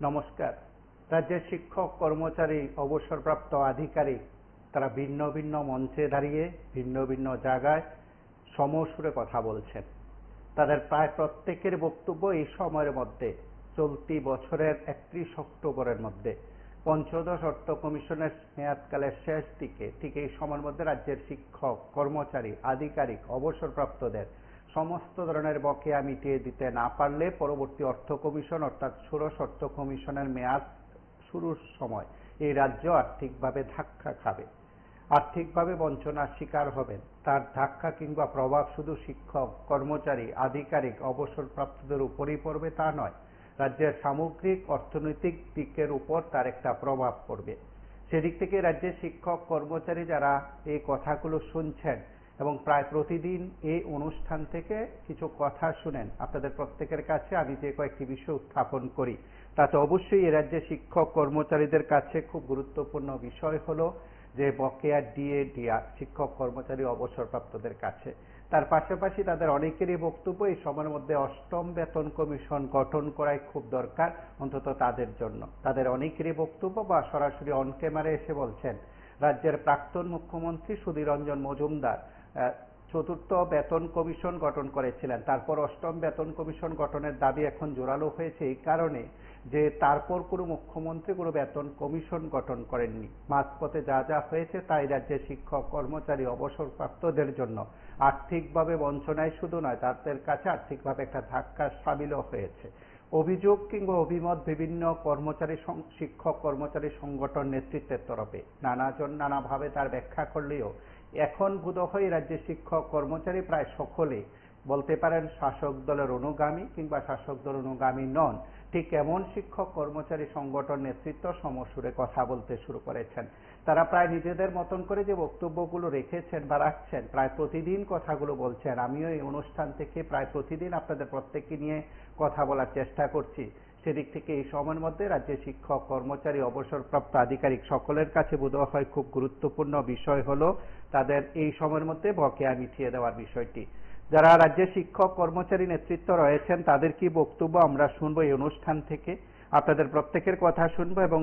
নমস্কার। রাজ্যের শিক্ষক কর্মচারী অবসরপ্রাপ্ত আধিকারিক তারা ভিন্ন ভিন্ন মঞ্চে দাঁড়িয়ে ভিন্ন ভিন্ন জায়গায় সমসুরে কথা বলছেন। তাদের প্রায় প্রত্যেকের বক্তব্য এই সময়ের মধ্যে চলতি বছরের 31 অক্টোবরের মধ্যে পঞ্চদশ অর্থ কমিশনের মেয়াদকালের শেষ দিকে ঠিক এই সময়ের মধ্যে রাজ্যের শিক্ষক কর্মচারী আধিকারিক অবসরপ্রাপ্তদের সমস্ত ধরনের বকেয়া মিটিয়ে দিতে না পারলে পরবর্তী অর্থ কমিশন অর্থাৎ ষোড়শ অর্থ কমিশনের মেয়াদ শুরুর সময় এই রাজ্য আর্থিকভাবে ধাক্কা খাবে, আর্থিকভাবে বঞ্চনার শিকার হবেন। তার ধাক্কা কিংবা প্রভাব শুধু শিক্ষক কর্মচারী আধিকারিক অবসরপ্রাপ্তদের উপরই পড়বে তা নয়, রাজ্যের সামগ্রিক অর্থনৈতিক দিকের উপর তার একটা প্রভাব পড়বে। সেদিক থেকে রাজ্যের শিক্ষক কর্মচারী যারা এই কথাগুলো শুনছেন এবং প্রায় প্রতিদিন এই অনুষ্ঠান থেকে কিছু কথা শুনেন, আপনাদের প্রত্যেকের কাছে আমি যে কয়েকটি বিষয় উত্থাপন করি তাতে অবশ্যই এই রাজ্যের শিক্ষক কর্মচারীদের কাছে খুব গুরুত্বপূর্ণ বিষয় হলো যে বকেয়া ডিএ শিক্ষক কর্মচারী অবসরপ্রাপ্তদের কাছে। তার পাশাপাশি তাদের অনেকেরই বক্তব্য এই সময়ের মধ্যে অষ্টম বেতন কমিশন গঠন করাই খুব দরকার, অন্তত তাদের জন্য। তাদের অনেকেরই বক্তব্য বা সরাসরি অন ক্যামেরা এসে বলছেন রাজ্যের প্রাক্তন মুখ্যমন্ত্রী সুধীর রঞ্জন মজুমদার চতুর্থ বেতন কমিশন গঠন করেছিলেন, তারপর অষ্টম বেতন কমিশন গঠনের দাবি এখন জোরালো হয়েছে এই কারণে যে তারপর কোনো মুখ্যমন্ত্রী কোনো বেতন কমিশন গঠন করেননি। মাঝপথে যা যা হয়েছে তাই রাজ্যের শিক্ষক কর্মচারী অবসরপ্রাপ্তদের জন্য আর্থিকভাবে বঞ্চনায় শুধু নয়, তাদের কাছে আর্থিকভাবে একটা ধাক্কা সামিলও হয়েছে। অভিযোগ কিংবা অভিমত বিভিন্ন কর্মচারী শিক্ষক কর্মচারী সংগঠন নেতৃত্বের তরফে নানাজন নানাভাবে তার ব্যাখ্যা করলেও এখন বোধহয় রাজ্যের শিক্ষক কর্মচারী প্রায় সকলে বলতে পারেন শাসক দলের অনুগামী কিংবা শাসক দল অনুগামী নন, ঠিক এমন শিক্ষক কর্মচারী সংগঠন নেতৃত্ব সমসুরে কথা বলতে শুরু করেছেন। তারা প্রায় নিজেদের মতন করে যে বক্তব্যগুলো রেখেছেন বা রাখছেন প্রায় প্রতিদিন কথাগুলো বলছেন। আমিও এই অনুষ্ঠান থেকে প্রায় প্রতিদিন আপনাদের প্রত্যেককে নিয়ে কথা বলার চেষ্টা করছি। সেদিক থেকে এই সময়ের মধ্যে রাজ্যের শিক্ষক কর্মচারী অবসরপ্রাপ্ত আধিকারিক সকলের কাছে বোধহয় খুব গুরুত্বপূর্ণ বিষয় হলো তাদের এই সময়ের মধ্যে বকেয়া মিটিয়ে দেওয়ার বিষয়টি। যারা রাজ্যের শিক্ষক কর্মচারী নেতৃত্ব রয়েছেন তাদের কি বক্তব্য আমরা শুনবো এই অনুষ্ঠান থেকে, আপনাদের প্রত্যেকের কথা শুনবো। এবং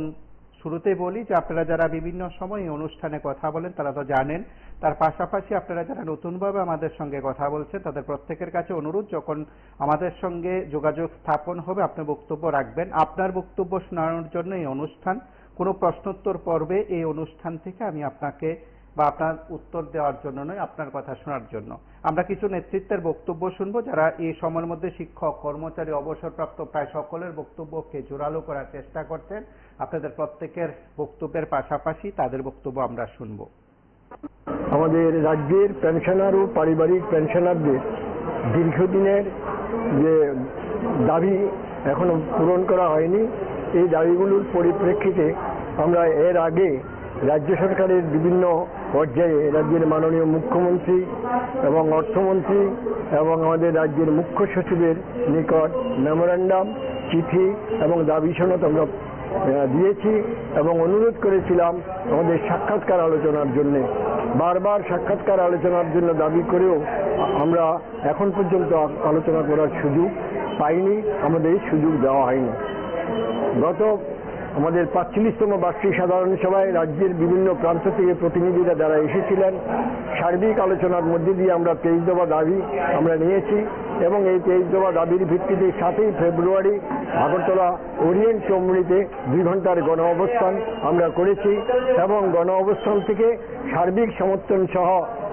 শুরুতে বলি যে আপনারা যারা বিভিন্ন সময় এই অনুষ্ঠানে কথা বলেন তারা তো জানেন, তার পাশাপাশি আপনারা যারা নতুনভাবে আমাদের সঙ্গে কথা বলছেন তাদের প্রত্যেকের কাছে অনুরোধ, যখন আমাদের সঙ্গে যোগাযোগ স্থাপন হবে আপনি বক্তব্য রাখবেন। আপনার বক্তব্য শোনানোর জন্য এই অনুষ্ঠান, কোনো প্রশ্নোত্তর পর্বে এই অনুষ্ঠান থেকে আমি আপনাকে বা আপনার উত্তর দেওয়ার জন্য নয়, আপনার কথা শোনার জন্য। আমরা কিছু নেতৃত্বের বক্তব্য শুনবো যারা এই সময়ের মধ্যে শিক্ষক কর্মচারী অবসরপ্রাপ্ত প্রায় সকলের বক্তব্যকে জোরালো করার চেষ্টা করছেন। আপনাদের প্রত্যেকের বক্তব্যের পাশাপাশি তাদের বক্তব্য আমরা শুনবো। আমাদের রাজ্যের পেনশনার ও পারিবারিক পেনশনারদের দীর্ঘদিনের যে দাবি এখনো পূরণ করা হয়নি, এই দাবিগুলোর পরিপ্রেক্ষিতে আমরা এর আগে রাজ্য সরকারের বিভিন্ন পর্যায়ে রাজ্যের মাননীয় মুখ্যমন্ত্রী এবং অর্থমন্ত্রী এবং আমাদের রাজ্যের মুখ্য সচিবের নিকট মেমোরেন্ডাম, চিঠি এবং দাবি সনদ আমরা দিয়েছি এবং অনুরোধ করেছিলাম আমাদের সাক্ষাৎকার আলোচনার জন্য। বারবার সাক্ষাৎকার আলোচনার জন্য দাবি করেও আমরা এখন পর্যন্ত আলোচনা করার সুযোগ পাইনি, আমাদের সুযোগ দেওয়া হয়নি। গত আমাদের 45তম বার্ষিক সাধারণ সভায় রাজ্যের বিভিন্ন প্রান্ত থেকে প্রতিনিধিরা যারা এসেছিলেন, সার্বিক আলোচনার মধ্যে দিয়ে আমরা 23 দফা দাবি আমরা নিয়েছি এবং এই 23 দফা দাবির ভিত্তিতে 7ই ফেব্রুয়ারি আগরতলা ওরিয়েন্ট চৌমুহনীতে 2 ঘন্টার গণ অবস্থান আমরা করেছি এবং গণ অবস্থান থেকে সার্বিক সমর্থন সহ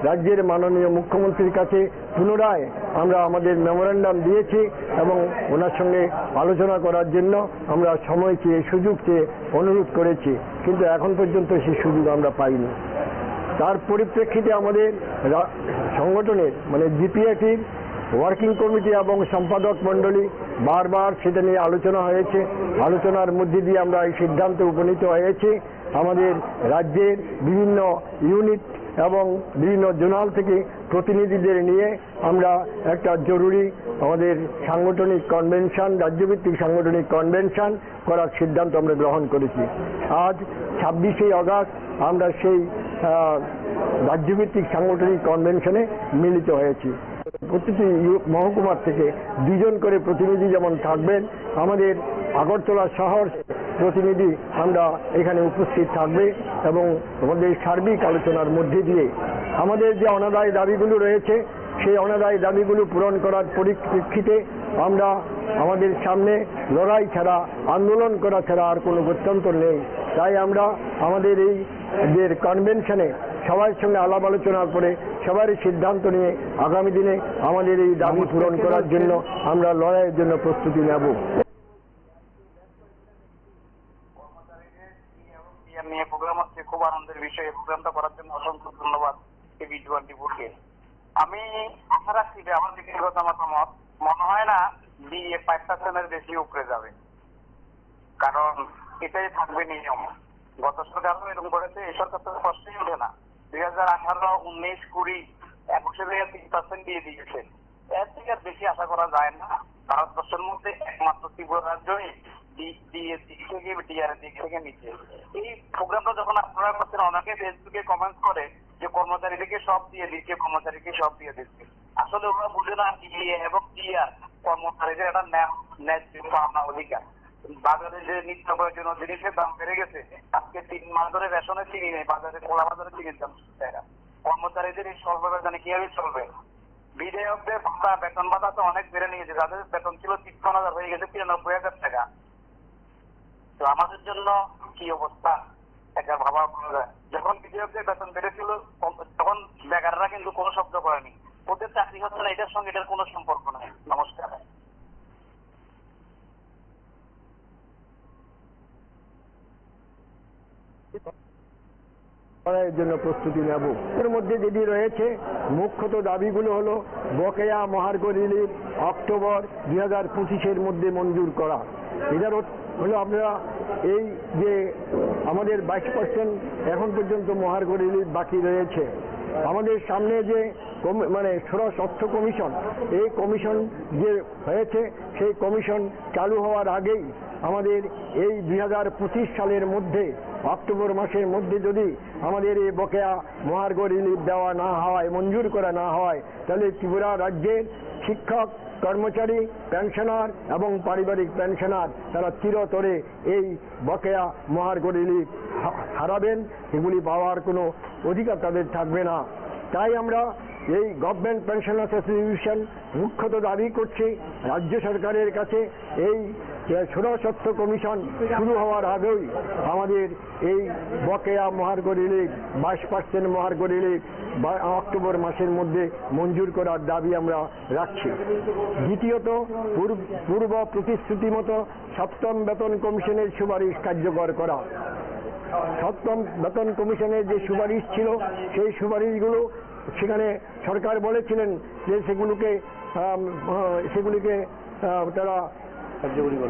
রাজ্যের মাননীয় মুখ্যমন্ত্রীর কাছে পুনরায় আমরা আমাদের মেমোরেন্ডাম দিয়েছি এবং ওনার সঙ্গে আলোচনা করার জন্য আমরা সময় চেয়ে সুযোগ চেয়ে অনুরোধ করেছি, কিন্তু এখন পর্যন্ত সেই সুযোগ আমরা পাইনি। তার পরিপ্রেক্ষিতে আমাদের সংগঠনের মানে জিপিএটির ওয়ার্কিং কমিটি এবং সম্পাদক মণ্ডলী বারবার সেটা নিয়ে আলোচনা হয়েছে। আলোচনার মধ্যে দিয়ে আমরা এই সিদ্ধান্তে উপনীত হয়েছি আমাদের রাজ্যের বিভিন্ন ইউনিট এবং বিভিন্ন জোনাল থেকে প্রতিনিধিদের নিয়ে আমরা একটা জরুরি আমাদের সাংগঠনিক কনভেনশন, রাজ্যভিত্তিক সাংগঠনিক কনভেনশন করার সিদ্ধান্ত আমরা গ্রহণ করেছি। আজ 26শে আগস্ট আমরা সেই রাজ্যভিত্তিক সাংগঠনিক কনভেনশনে মিলিত হয়েছি। প্রতিটি মহকুমার থেকে 2 জন করে প্রতিনিধি যেমন থাকবেন, আমাদের আগরতলা শহর প্রতিনিধি আমরা এখানে উপস্থিত থাকবে এবং আমাদের সার্বিক আলোচনার মধ্যে দিয়ে আমাদের যে অনাদায় দাবিগুলো রয়েছে সেই অনাদায় দাবিগুলো পূরণ করার পরিপ্রেক্ষিতে আমরা আমাদের সামনে লড়াই ছাড়া আন্দোলন করা ছাড়া আর কোনো গত্যন্তর নেই। তাই আমরা আমাদের এই যে কনভেনশনে সবার সঙ্গে আলাপ আলোচনার পরে সবারই সিদ্ধান্ত নিয়ে আগামী দিনে আমাদের এই দাবি পূরণ করার জন্য আমরা লড়াইয়ের জন্য প্রস্তুতি নেব। নিয়ে প্রোগ্রাম হচ্ছে, খুব আনন্দের বিষয়। প্রোগ্রামটা করার জন্য অসংখ্য ধন্যবাদ টিভি24। আমি আশা রাখছি যে আমার ব্যক্তিগত মতামত মনে হয় না ডিএ 5% বেশি উপরে যাবে, কারণ এটাই থাকবে নিয়ম। গত সরকারও এরকম করেছে, এই সরকার তো কষ্টই ওঠে না। 2018, 19, 20, 21 3% দিয়ে দিয়েছে। এর থেকে আর বেশি আশা করা যায় না। ভারতবর্ষের মধ্যে একমাত্র ত্রিপুরা রাজ্যই ডিএর দিক থেকে ডিআর এর দিক থেকে নিচে। এই প্রোগ্রামটা যখন আপনারা করছেন, অনেকে ফেসবুকে কমেন্ট করে যে কর্মচারীদেরকে সব দিয়ে দিচ্ছে, কর্মচারীকে সব দিয়ে দিচ্ছে। আসলে ওরা বুঝে না ডিএ এবং ডিআর কর্মচারীদের একটা ন্যায্য পাওনা অধিকার। বাজারে যে নিত্য প্রয়োজনীয় জিনিসের দাম বেড়ে গেছে, আজকে 3 মাস ধরে রেশনের চিনি নেই, বাজারে খোলা বাজারে চিনির দাম টাকা। কর্মচারীদের এই স্বল্প বেতনে কিভাবে চলবে? বিধায়কদের ভাতা, বেতন ভাতা তো অনেক বেড়ে নিয়েছে, যাদের বেতন ছিল 53,000 হয়ে গেছে 93,000 টাকা। তো আমাদের জন্য কি অবস্থা একটা ভাবা করা যায়। যখন বিধায়কদের বেতন বেড়েছিল তখন বেকাররা কিন্তু কোনো শব্দ করেনি। ওদের চাকরি হচ্ছে না, এটার সঙ্গে এটার কোনো সম্পর্ক নাই। নমস্কার। লড়াইয়ের জন্য প্রস্তুতি নেব। এর মধ্যে যেটি রয়েছে মুখ্যত দাবিগুলো হলো বকেয়া মহার্ঘ রিলিফ অক্টোবর 2025-এর মধ্যে মঞ্জুর করা। এটার হলো আপনারা এই যে আমাদের 22% এখন পর্যন্ত মহার্ঘ রিলিফ বাকি রয়েছে। আমাদের সামনে যে মানে ষোড়শ অর্থ কমিশন, এই কমিশন যে হয়েছে সেই কমিশন চালু হওয়ার আগেই আমাদের এই 2025 সালের মধ্যে অক্টোবর মাসের মধ্যে যদি আমাদের এই বকেয়া মহার্ঘ রিলিফ দেওয়া না হয়, মঞ্জুর করা না হয়, তাহলে ত্রিপুরা রাজ্যের শিক্ষক, কর্মচারী, পেনশনার এবং পারিবারিক পেনশনার তারা চিরতরে এই বকেয়া মহার্ঘ রিলিফ হারাবেন। এগুলি পাওয়ার কোনো অধিকার তাদের থাকবে না। তাই আমরা এই গভর্নমেন্ট পেনশনার্স অ্যাসোসিয়েশন মুখ্যত দাবি করছি রাজ্য সরকারের কাছে এই ষোড়শ অর্থ কমিশন শুরু হওয়ার আগেই আমাদের এই বকেয়া মহার্ঘ রিলিফ 22% মহার্ঘ রিলিফ অক্টোবর মাসের মধ্যে মঞ্জুর করার দাবি আমরা রাখছি। দ্বিতীয়ত, পূর্ব প্রতিশ্রুতি মতো 7ম বেতন কমিশনের সুপারিশ কার্যকর করা। 7ম বেতন কমিশনের যে সুপারিশ ছিল সেই সুপারিশগুলো সেখানে সরকার বলেছিলেন যে সেগুলিকে তারা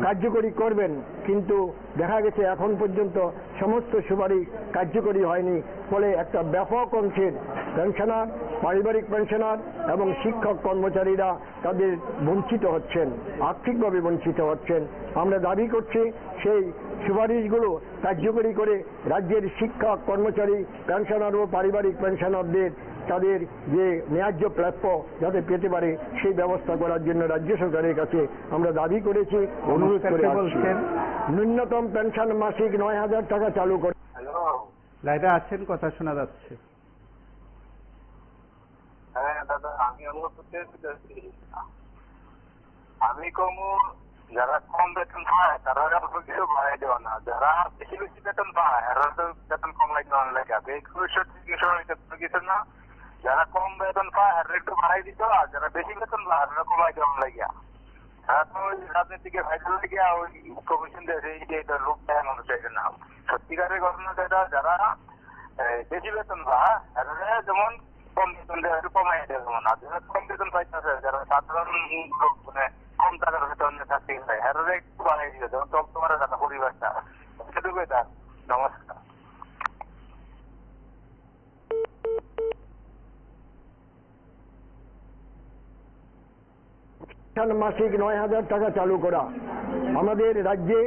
কার্যকরী করবেন, কিন্তু দেখা গেছে এখন পর্যন্ত সমস্ত সুপারিশ কার্যকরী হয়নি। ফলে একটা ব্যাপক অংশের পেনশনার, পারিবারিক পেনশনার এবং শিক্ষক কর্মচারীরা তাদের বঞ্চিত হচ্ছেন, আর্থিকভাবে বঞ্চিত হচ্ছেন। আমরা দাবি করছি সেই সুপারিশগুলো কার্যকরী করে রাজ্যের শিক্ষক, কর্মচারী, পেনশনার ও পারিবারিক পেনশনারদের তাদের যে ন্যায্য প্রাপ্য যাতে পেতে পারে সেই ব্যবস্থা করার জন্য রাজ্য সরকারের কাছে আমরা দাবি করেছি, অনুরোধ করে আসছি। ন্যূনতম পেনশন মাসিক 9,000 টাকা চালু করে। লাইভে আছেন, কথা শোনা যাচ্ছে। হ্যাঁ দাদা, আমি অনুরোধ করতে আমি কমু যারা কম বেতন পায় তারা কিছু বাড়াই দেওয়া না, যারা বেশি বেশি বেতন পায় এরা তো বেতন কমাই দেওয়ার লাগে কিছু না। যারা কম বেতন পায় এরা একটু বাড়াই দিত, আর যারা বেশি বেতন পায় এরা কমাই দেওয়ার লাগিয়া। তারা তো ওই রাজনীতিকে ফাইনাল লাগিয়া ওই কমিশন দিয়েছে এইটা লোক দেয় মানুষের না। সত্যিকারের ঘটনা যেটা, যারা বেশি বেতন পায় এরা যেমন কম বেতন দেয় একটু কমাই দেয়, যেমন আর যারা কম বেতন পাইতেছে, যারা সাধারণ লোক মানে কম টাকার বেতন থাকতে চায় এরা একটু বাড়াই দিয়েছে, যেমন তোমার টাকা পরিবারটা সেটুকুই তার। নমস্কার। মাসিক 9,000 টাকা চালু করা। আমাদের রাজ্যে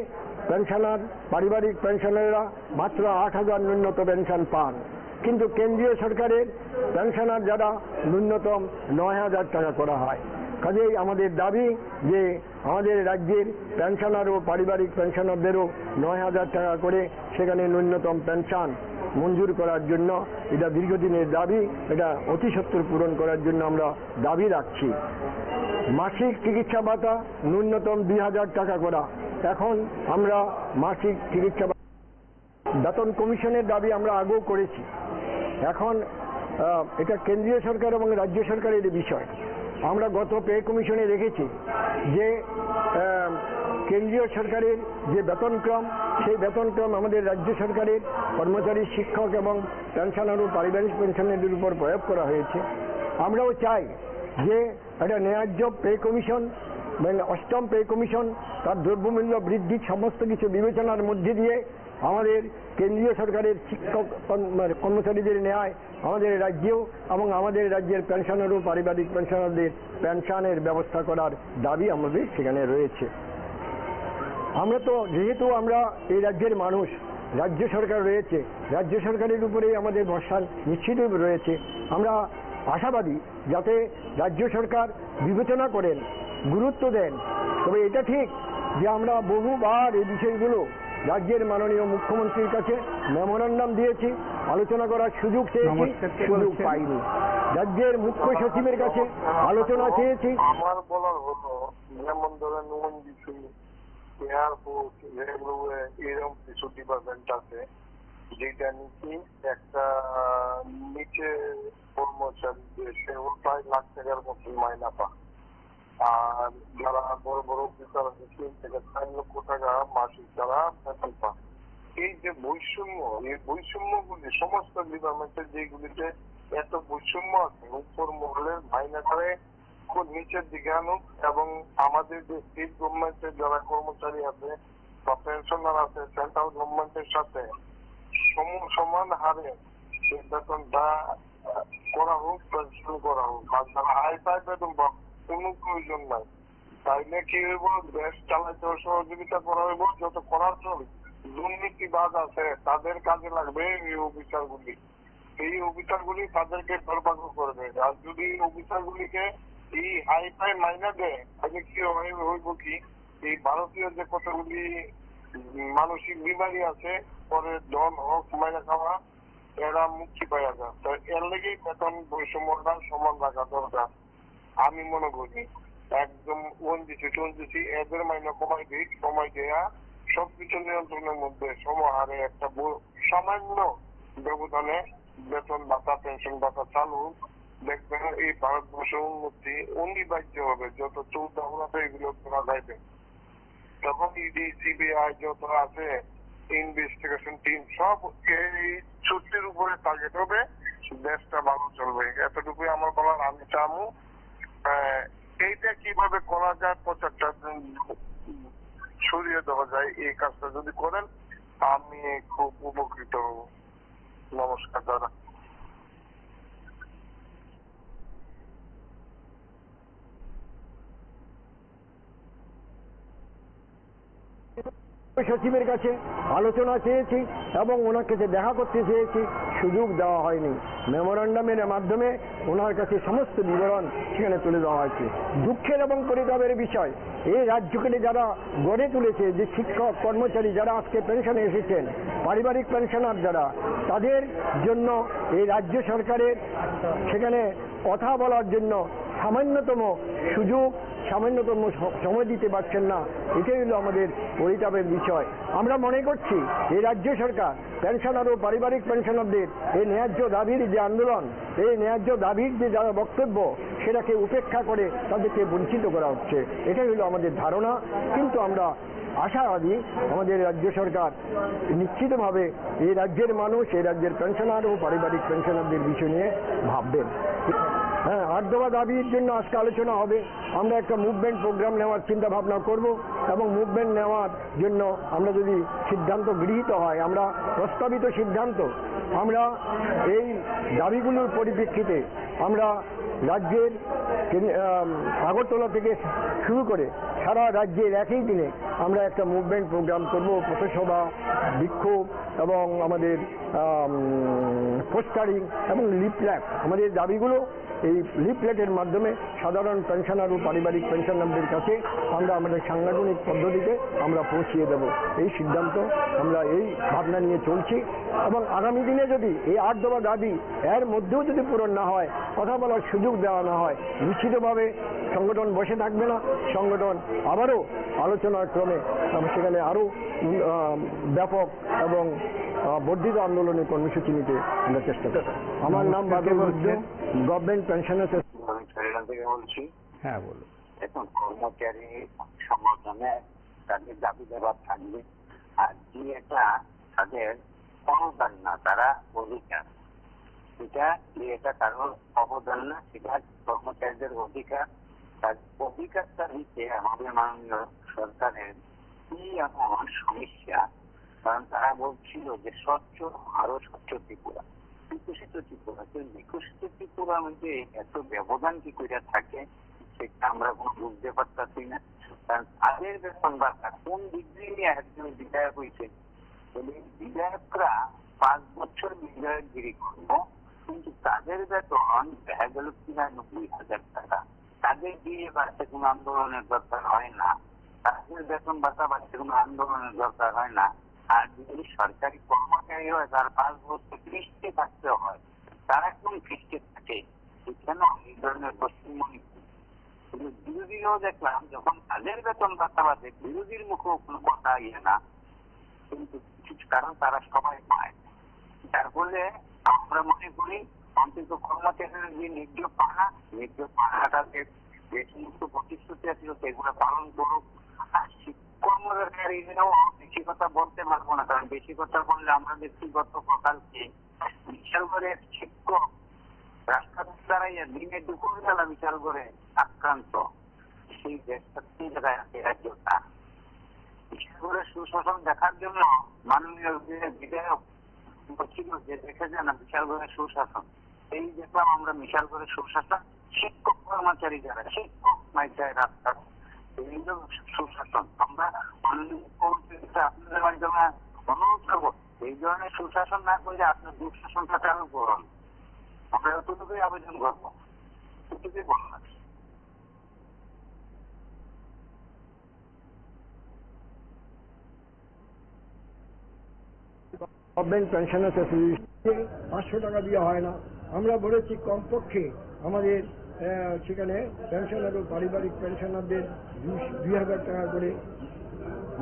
পেনশনার, পারিবারিক পেনশনাররা মাত্র 8,000 ন্যূনতম পেনশন পান, কিন্তু কেন্দ্রীয় সরকারের পেনশনার যারা ন্যূনতম 9,000 টাকা করা হয়। কাজেই আমাদের দাবি যে আমাদের রাজ্যের পেনশনার ও পারিবারিক পেনশনারদেরও 9,000 টাকা করে সেখানে ন্যূনতম পেনশন মঞ্জুর করার জন্য, এটা দীর্ঘদিনের দাবি, এটা অতি সত্বর পূরণ করার জন্য আমরা দাবি রাখছি। মাসিক চিকিৎসা ভাতা ন্যূনতম 2,000 টাকা করা। এখন আমরা মাসিক চিকিৎসা বেতন কমিশনের দাবি আমরা আগেও করেছি। এখন এটা কেন্দ্রীয় সরকার এবং রাজ্য সরকারের বিষয়। আমরা গত পে কমিশনে রেখেছি যে কেন্দ্রীয় সরকারের যে বেতনক্রম, সেই বেতনক্রম আমাদের রাজ্য সরকারের কর্মচারী, শিক্ষক এবং পেনশনার ও পারিবারিক পেনশনারদের উপর প্রয়োগ করা হয়েছে। আমরাও চাই যে একটা ন্যায্য পে কমিশন, মানে 8ম পে কমিশন তার দ্রব্যমূল্য বৃদ্ধির সমস্ত কিছু বিবেচনার মধ্যে দিয়ে আমাদের কেন্দ্রীয় সরকারের শিক্ষক কর্মচারীদের ন্যায় আমাদের রাজ্যেও এবং আমাদের রাজ্যের পেনশনার ও পারিবারিক পেনশনারদের পেনশনের ব্যবস্থা করার দাবি আমাদের সেখানে রয়েছে। আমরা তো যেহেতু আমরা এই রাজ্যের মানুষ, রাজ্য সরকার রয়েছে, রাজ্য সরকারের উপরেই আমাদের ভরসা নিশ্চিতই রয়েছে। আমরা আশাবাদী যাতে রাজ্য সরকার বিবেচনা করেন, গুরুত্ব দেন। তবে এটা ঠিক যে আমরা বহুবার এই বিষয়গুলো রাজ্যের মাননীয় মুখ্যমন্ত্রীর কাছে মেমোরান্ডাম দিয়েছি, আলোচনা করার সুযোগ চেয়েছি, সুযোগ পাইনি। রাজ্যের মুখ্য সচিবের কাছে আলোচনা চেয়েছি। আমার বলার হতো যেমন ধরেন ওএনজিসি, এয়ারপোর্ট, রেলওয়ে, এরকম কিছু ডিপার্টমেন্ট আছে যেটা নাকি একটা নিচে কর্মচারী সেও প্রায় লাখ টাকার মতো মাইনা পায়। আর যারা বড় বড় অফিসার আছে 3 থেকে 4 লক্ষ টাকা মাসিক তারা বেতন পায়। এই যে বৈষম্য, এই বৈষম্যগুলি সমস্ত ডিপার্টমেন্টের যেগুলিতে এত বৈষম্য আছে, উপর মহলের মাইনা করে নিচের দিকে আনুক এবং আমাদের যে স্টেট গভর্নমেন্টের যারা কর্মচারী আছে বা পেনশনার আছে সেন্ট্রাল গভর্নমেন্টের সাথে সমান হারে বেতনটা করা হোক, পেনশন করা হোক। আর যারা হাই ফাই বেতন পাবে কোনো প্রয়োজন নাই। তাইলে কি হইব, দেশ চালাইতে সহযোগিতা করা হইব। যত করাপশন দুর্নীতিবাজ আছে তাদের কাজে লাগবে এই অফিসারগুলি। এই অফিসারগুলি তাদেরকে ধরপাকড় করবে। আর যদি অফিসারগুলিকে এই হাই ফাই মাইনা দেয় তাহলে কি হইব কি, এই ভারতীয় যে কতগুলি মানসিক বিমারি আছে, পরে ধন হক মাইনা খাওয়া, এরা মুক্তি পাওয়া যায়। তো এর লেগেই বেতন বৈষম্যটা সমান রাখা দরকার আমি মনে করি। একদম ওএনজিসি এদের মাইনে কমাই দেয়া সবকিছু নিয়ন্ত্রণের মধ্যে সমহারে একটা সামান্য ব্যবধানে বেতন ভাতা, পেনশন ভাতা চালু, দেখবেন এই ভারতবর্ষ উন্নতি অনিবার্য হবে। যত চৌদ্দাহরাতে এগুলো করা যাইবে, তখন ইডি, সিবিআই যত আছে, ইনভেস্টিগেশন টিম সব এই চুক্তির উপরে টার্গেট হবে, দেশটা ভালো চলবে। এতটুকুই আমার বলার। আমি চামু এইটা কিভাবে করা যায়, প্রচারটা ছড়িয়ে দেওয়া যায়, এই কাজটা যদি করেন আমি খুব উপকৃত হব। নমস্কার দাদা। সচিবের কাছে আলোচনা চেয়েছি এবং ওনার কাছে দেখা করতে চেয়েছি, সুযোগ দেওয়া হয়নি। মেমোরান্ডামের মাধ্যমে ওনার কাছে সমস্ত বিবরণ সেখানে তুলে দেওয়া হয়েছে। দুঃখের এবং পরিতাপের বিষয়, এই রাজ্যকে যারা গড়ে তুলেছে, যে শিক্ষক কর্মচারী যারা আজকে পেনশনে এসেছেন, পারিবারিক পেনশনার যারা, তাদের জন্য এই রাজ্য সরকারের সেখানে কথা বলার জন্য সামান্যতম সুযোগ, সামান্যতম সময় দিতে পারছেন না। এটাই হলো আমাদের পরিতাপের বিষয়। আমরা মনে করছি এই রাজ্য সরকার পেনশনার ও পারিবারিক পেনশনারদের এই ন্যায্য দাবির যে আন্দোলন, এই ন্যায্য দাবির যে যারা বক্তব্য, সেটাকে উপেক্ষা করে তাদেরকে বঞ্চিত করা হচ্ছে, এটাই হলো আমাদের ধারণা। কিন্তু আমরা আশাবাদী আমাদের রাজ্য সরকার নিশ্চিতভাবে এই রাজ্যের মানুষ, এই রাজ্যের পেনশনার ও পারিবারিক পেনশনারদের বিষয় নিয়ে ভাববেন। হ্যাঁ, 8 দফা দাবির জন্য আজকে আলোচনা হবে। আমরা একটা মুভমেন্ট প্রোগ্রাম নেওয়ার চিন্তা ভাবনা করব এবং মুভমেন্ট নেওয়ার জন্য আমরা যদি সিদ্ধান্ত গৃহীত হয়, আমরা প্রস্তাবিত সিদ্ধান্ত, আমরা এই দাবিগুলোর পরিপ্রেক্ষিতে আমরা রাজ্যের আগরতলা থেকে শুরু করে সারা রাজ্যের একই দিনে আমরা একটা মুভমেন্ট প্রোগ্রাম করব। পথসভা, বিক্ষোভ এবং আমাদের পোস্টারিং এবং লিফলেট, আমাদের দাবিগুলো এই লিফলেটের মাধ্যমে সাধারণ পেনশনার ও পারিবারিক পেনশনারদের কাছে আমরা আমাদের সাংগঠনিক পদ্ধতিতে আমরা পৌঁছিয়ে দেব। এই সিদ্ধান্ত আমরা এই ভাবনা নিয়ে চলছি এবং আগামী দিনে যদি এই 8 দফা দাবি এর মধ্যেও যদি পূরণ না হয়, কথা বলার সুযোগ দেওয়া না হয়, নিশ্চিতভাবে সংগঠন বসে থাকবে না। সংগঠন আবারও আলোচনার ক্রমে সেখানে আরও ব্যাপক এবং বর্ধিত আন্দোলনের কর্মসূচি নিতে আমরা চেষ্টা করব। আমার নাম বাদল বলছে, গভর্নমেন্ট পেনশনার্স থেকে বলছি। হ্যাঁ, বলুন। এখন কর্মচারী সংগঠনে তাদের দাবি দেওয়া থাকবে, আর যে এটা তাদের অবদান না, তারা অধিকার, এটা কারোর অবদান না, সেটা কর্মচারীদের অধিকার। তার অধিকারটা দিতে আমাদের মাননীয় সরকারের কি এমন সমস্যা? কারণ তারা বলছিল যে স্বচ্ছ আরো স্বচ্ছ ত্রিপুরা, বিকশিত ত্রিপুরা। বিকশিত ত্রিপুরার মধ্যে এত ব্যবধান কি করে থাকে সেটা আমরা কোনো বুঝতে পারতাছি না। কারণ তাদের বেতন ভাতা কোন ডিগ্রি নিয়ে একজন বিধায়ক হয়েছে, বিধায়করা 5 বছর বিধায়কগিরি করবো, কিন্তু তাদের বেতন দেখা গেল 93,000 টাকা। তাদের দিয়ে বাড়ছে কোনো আন্দোলনের দরকার হয় না, তাদের বেতন ভাতা বাড়ছে কোনো আন্দোলনের দরকার হয় না। আর যদি সরকারি কর্মচারী হয় তার 5 বছর ফিস্টে থাকতে হয়, তারা কোন ফিস্টে থাকে? কেন এই ধরনের পশ্চিমবঙ্গে বিরোধীরাও দেখলাম যখন তাদের বেতন ভাতা বাদে বিরোধীর মুখেও কোনো কথা না, কিন্তু কারণ তারা সবাই পায়। যার ফলে আমরা মনে করি অন্তত কর্মচারীরা যে ন্যায্য পাওনাটাকে যে সমস্ত প্রতিশ্রুতি ছিল সেগুলো পালন করুক। আর কর্মচারীরাও বেশি কথা বলতে পারবো না, কারণ বেশি কথা বললে আমরা ব্যক্তিগত সকালকে বিশাল করে শিক্ষক রাস্তায় দাঁড়াইয়া দিনে দুপুর বেলা বিশাল করে আক্রান্ত। সেই দেশটা তিন জায়গায় আছে রাজ্যটা। বিশেষ করে সুশাসন দেখার জন্য মাননীয় বিধায়ক ছিল যে দেখে যায় না বিশাল করে সুশাসন। এই দেখলাম আমরা বিশাল করে সুশাসন, শিক্ষক কর্মচারী যারা শিক্ষক মাইচায় রাস্তা, এই সুশাসন। আমরা আপনাদের মাধ্যমে অনুরোধ করবো এই ধরনের সুশাসন না করে আপনার দুঃশাসনটা চালু করুন। আমরা এতটুকুই আবেদন করবো, এটুকুই বললাম। গভর্নমেন্ট পেনশনার্স অ্যাসোসিয়েশনকে 500 টাকা দেওয়া হয় না। আমরা বলেছি কমপক্ষে আমাদের সেখানে পেনশনার ও পারিবারিক পেনশনারদের 2,000 টাকা করে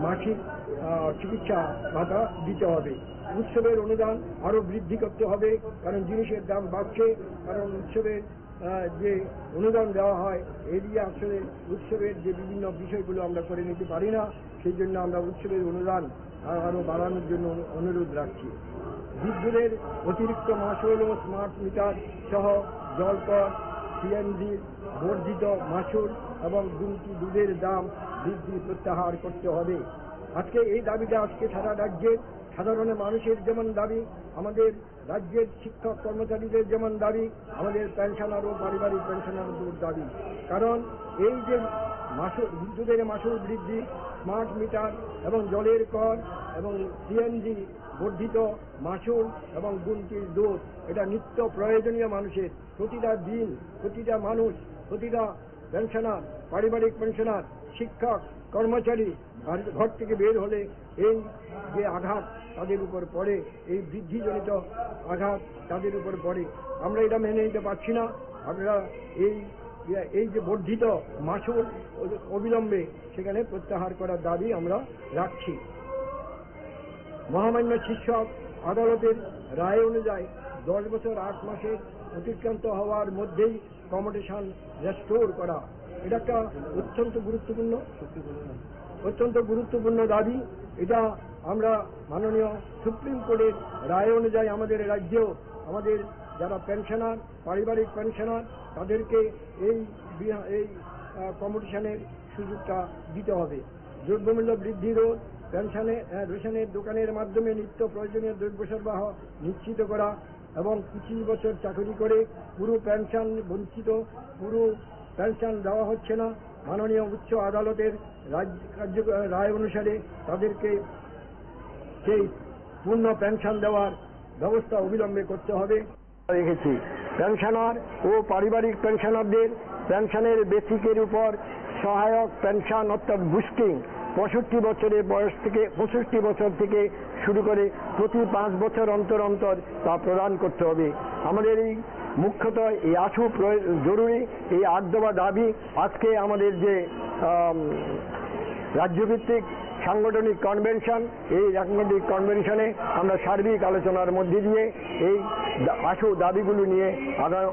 মাসিক চিকিৎসা ভাতা দিতে হবে। উৎসবের অনুদান আরো বৃদ্ধি করতে হবে, কারণ জিনিসের দাম বাড়ছে। কারণ উৎসবের যে অনুদান দেওয়া হয় এই দিয়ে আসলে উৎসবের যে বিভিন্ন বিষয়গুলো আমরা করে নিতে পারি না, সেই জন্য আমরা উৎসবের অনুদান আরো বাড়ানোর জন্য অনুরোধ রাখছি। বিদ্যুতের অতিরিক্ত মাসুল ও স্মার্ট মিটার সহ জলকর, সিএনজি বর্ধিত মাসুল এবং দুধের দাম বৃদ্ধি প্রত্যাহার করতে হবে। আজকে এই দাবিটা আজকে সারা রাজ্যের সাধারণ মানুষের যেমন দাবি, আমাদের রাজ্যের শিক্ষক কর্মচারীদের যেমন দাবি, আমাদের পেনশনার ও পারিবারিক পেনশনারদের দাবি। কারণ এই যে মাসুল, বিদ্যুতের মাসুল বৃদ্ধি, স্মার্ট মিটার এবং জলের কর এবং সিএনজি বর্ধিত মাসুল এবং গুনতির দুধ, এটা নিত্য প্রয়োজনীয় মানুষের। প্রতিটা দিন প্রতিটা মানুষ, প্রতিটা পেনশনার, পারিবারিক পেনশনার, শিক্ষক কর্মচারী ঘর থেকে বের হলে এই যে আঘাত তাদের উপর পড়ে, এই বৃদ্ধিজনিত আঘাত তাদের উপর পড়ে, আমরা এটা মেনে নিতে পারছি না। আমরা এই যে বর্ধিত মাসুল অবিলম্বে সেখানে প্রত্যাহার করার দাবি আমরা রাখছি। মহামান্য শীর্ষ আদালতের রায় অনুযায়ী 10 বছর 8 মাসের অতিক্রান্ত হওয়ার মধ্যেই কমিউটেশন রেস্টোর করা, এটা একটা অত্যন্ত গুরুত্বপূর্ণ দাবি। এটা আমরা মাননীয় সুপ্রিম কোর্টের রায় অনুযায়ী আমাদের রাজ্যেও আমাদের যারা পেনশনার, পারিবারিক পেনশনার, তাদেরকে এই কমিউটেশনের সুযোগটা দিতে হবে। দ্রব্যমূল্য বৃদ্ধি রোধ, রেশনের দোকানের মাধ্যমে নিত্য প্রয়োজনীয় দ্রব্য সরবরাহ নিশ্চিত করা এবং 25 বছর চাকরি করে পুরো পেনশন বঞ্চিত, পুরো পেনশন দেওয়া হচ্ছে না, মাননীয় উচ্চ আদালতের রায় অনুসারে তাদেরকে সেই পূর্ণ পেনশন দেওয়ার ব্যবস্থা অবিলম্বে করতে হবে। রেখেছি পেনশনার ও পারিবারিক পেনশনারদের পেনশনের বেসিকের উপর সহায়ক পেনশন অর্থাৎ বুস্টিং 65 বছরের বয়স থেকে 65 বছর থেকে শুরু করে প্রতি 5 বছর অন্তর অন্তর তা প্রদান করতে হবে। আমাদের এই মুখ্যত এই আশু জরুরি এই 8 দফা দাবি আজকে আমাদের যে রাজ্যভিত্তিক সাংগঠনিক কনভেনশন, এই সাংগঠনিক কনভেনশনে আমরা সার্বিক আলোচনার মধ্যে দিয়ে এই আশু দাবিগুলো নিয়ে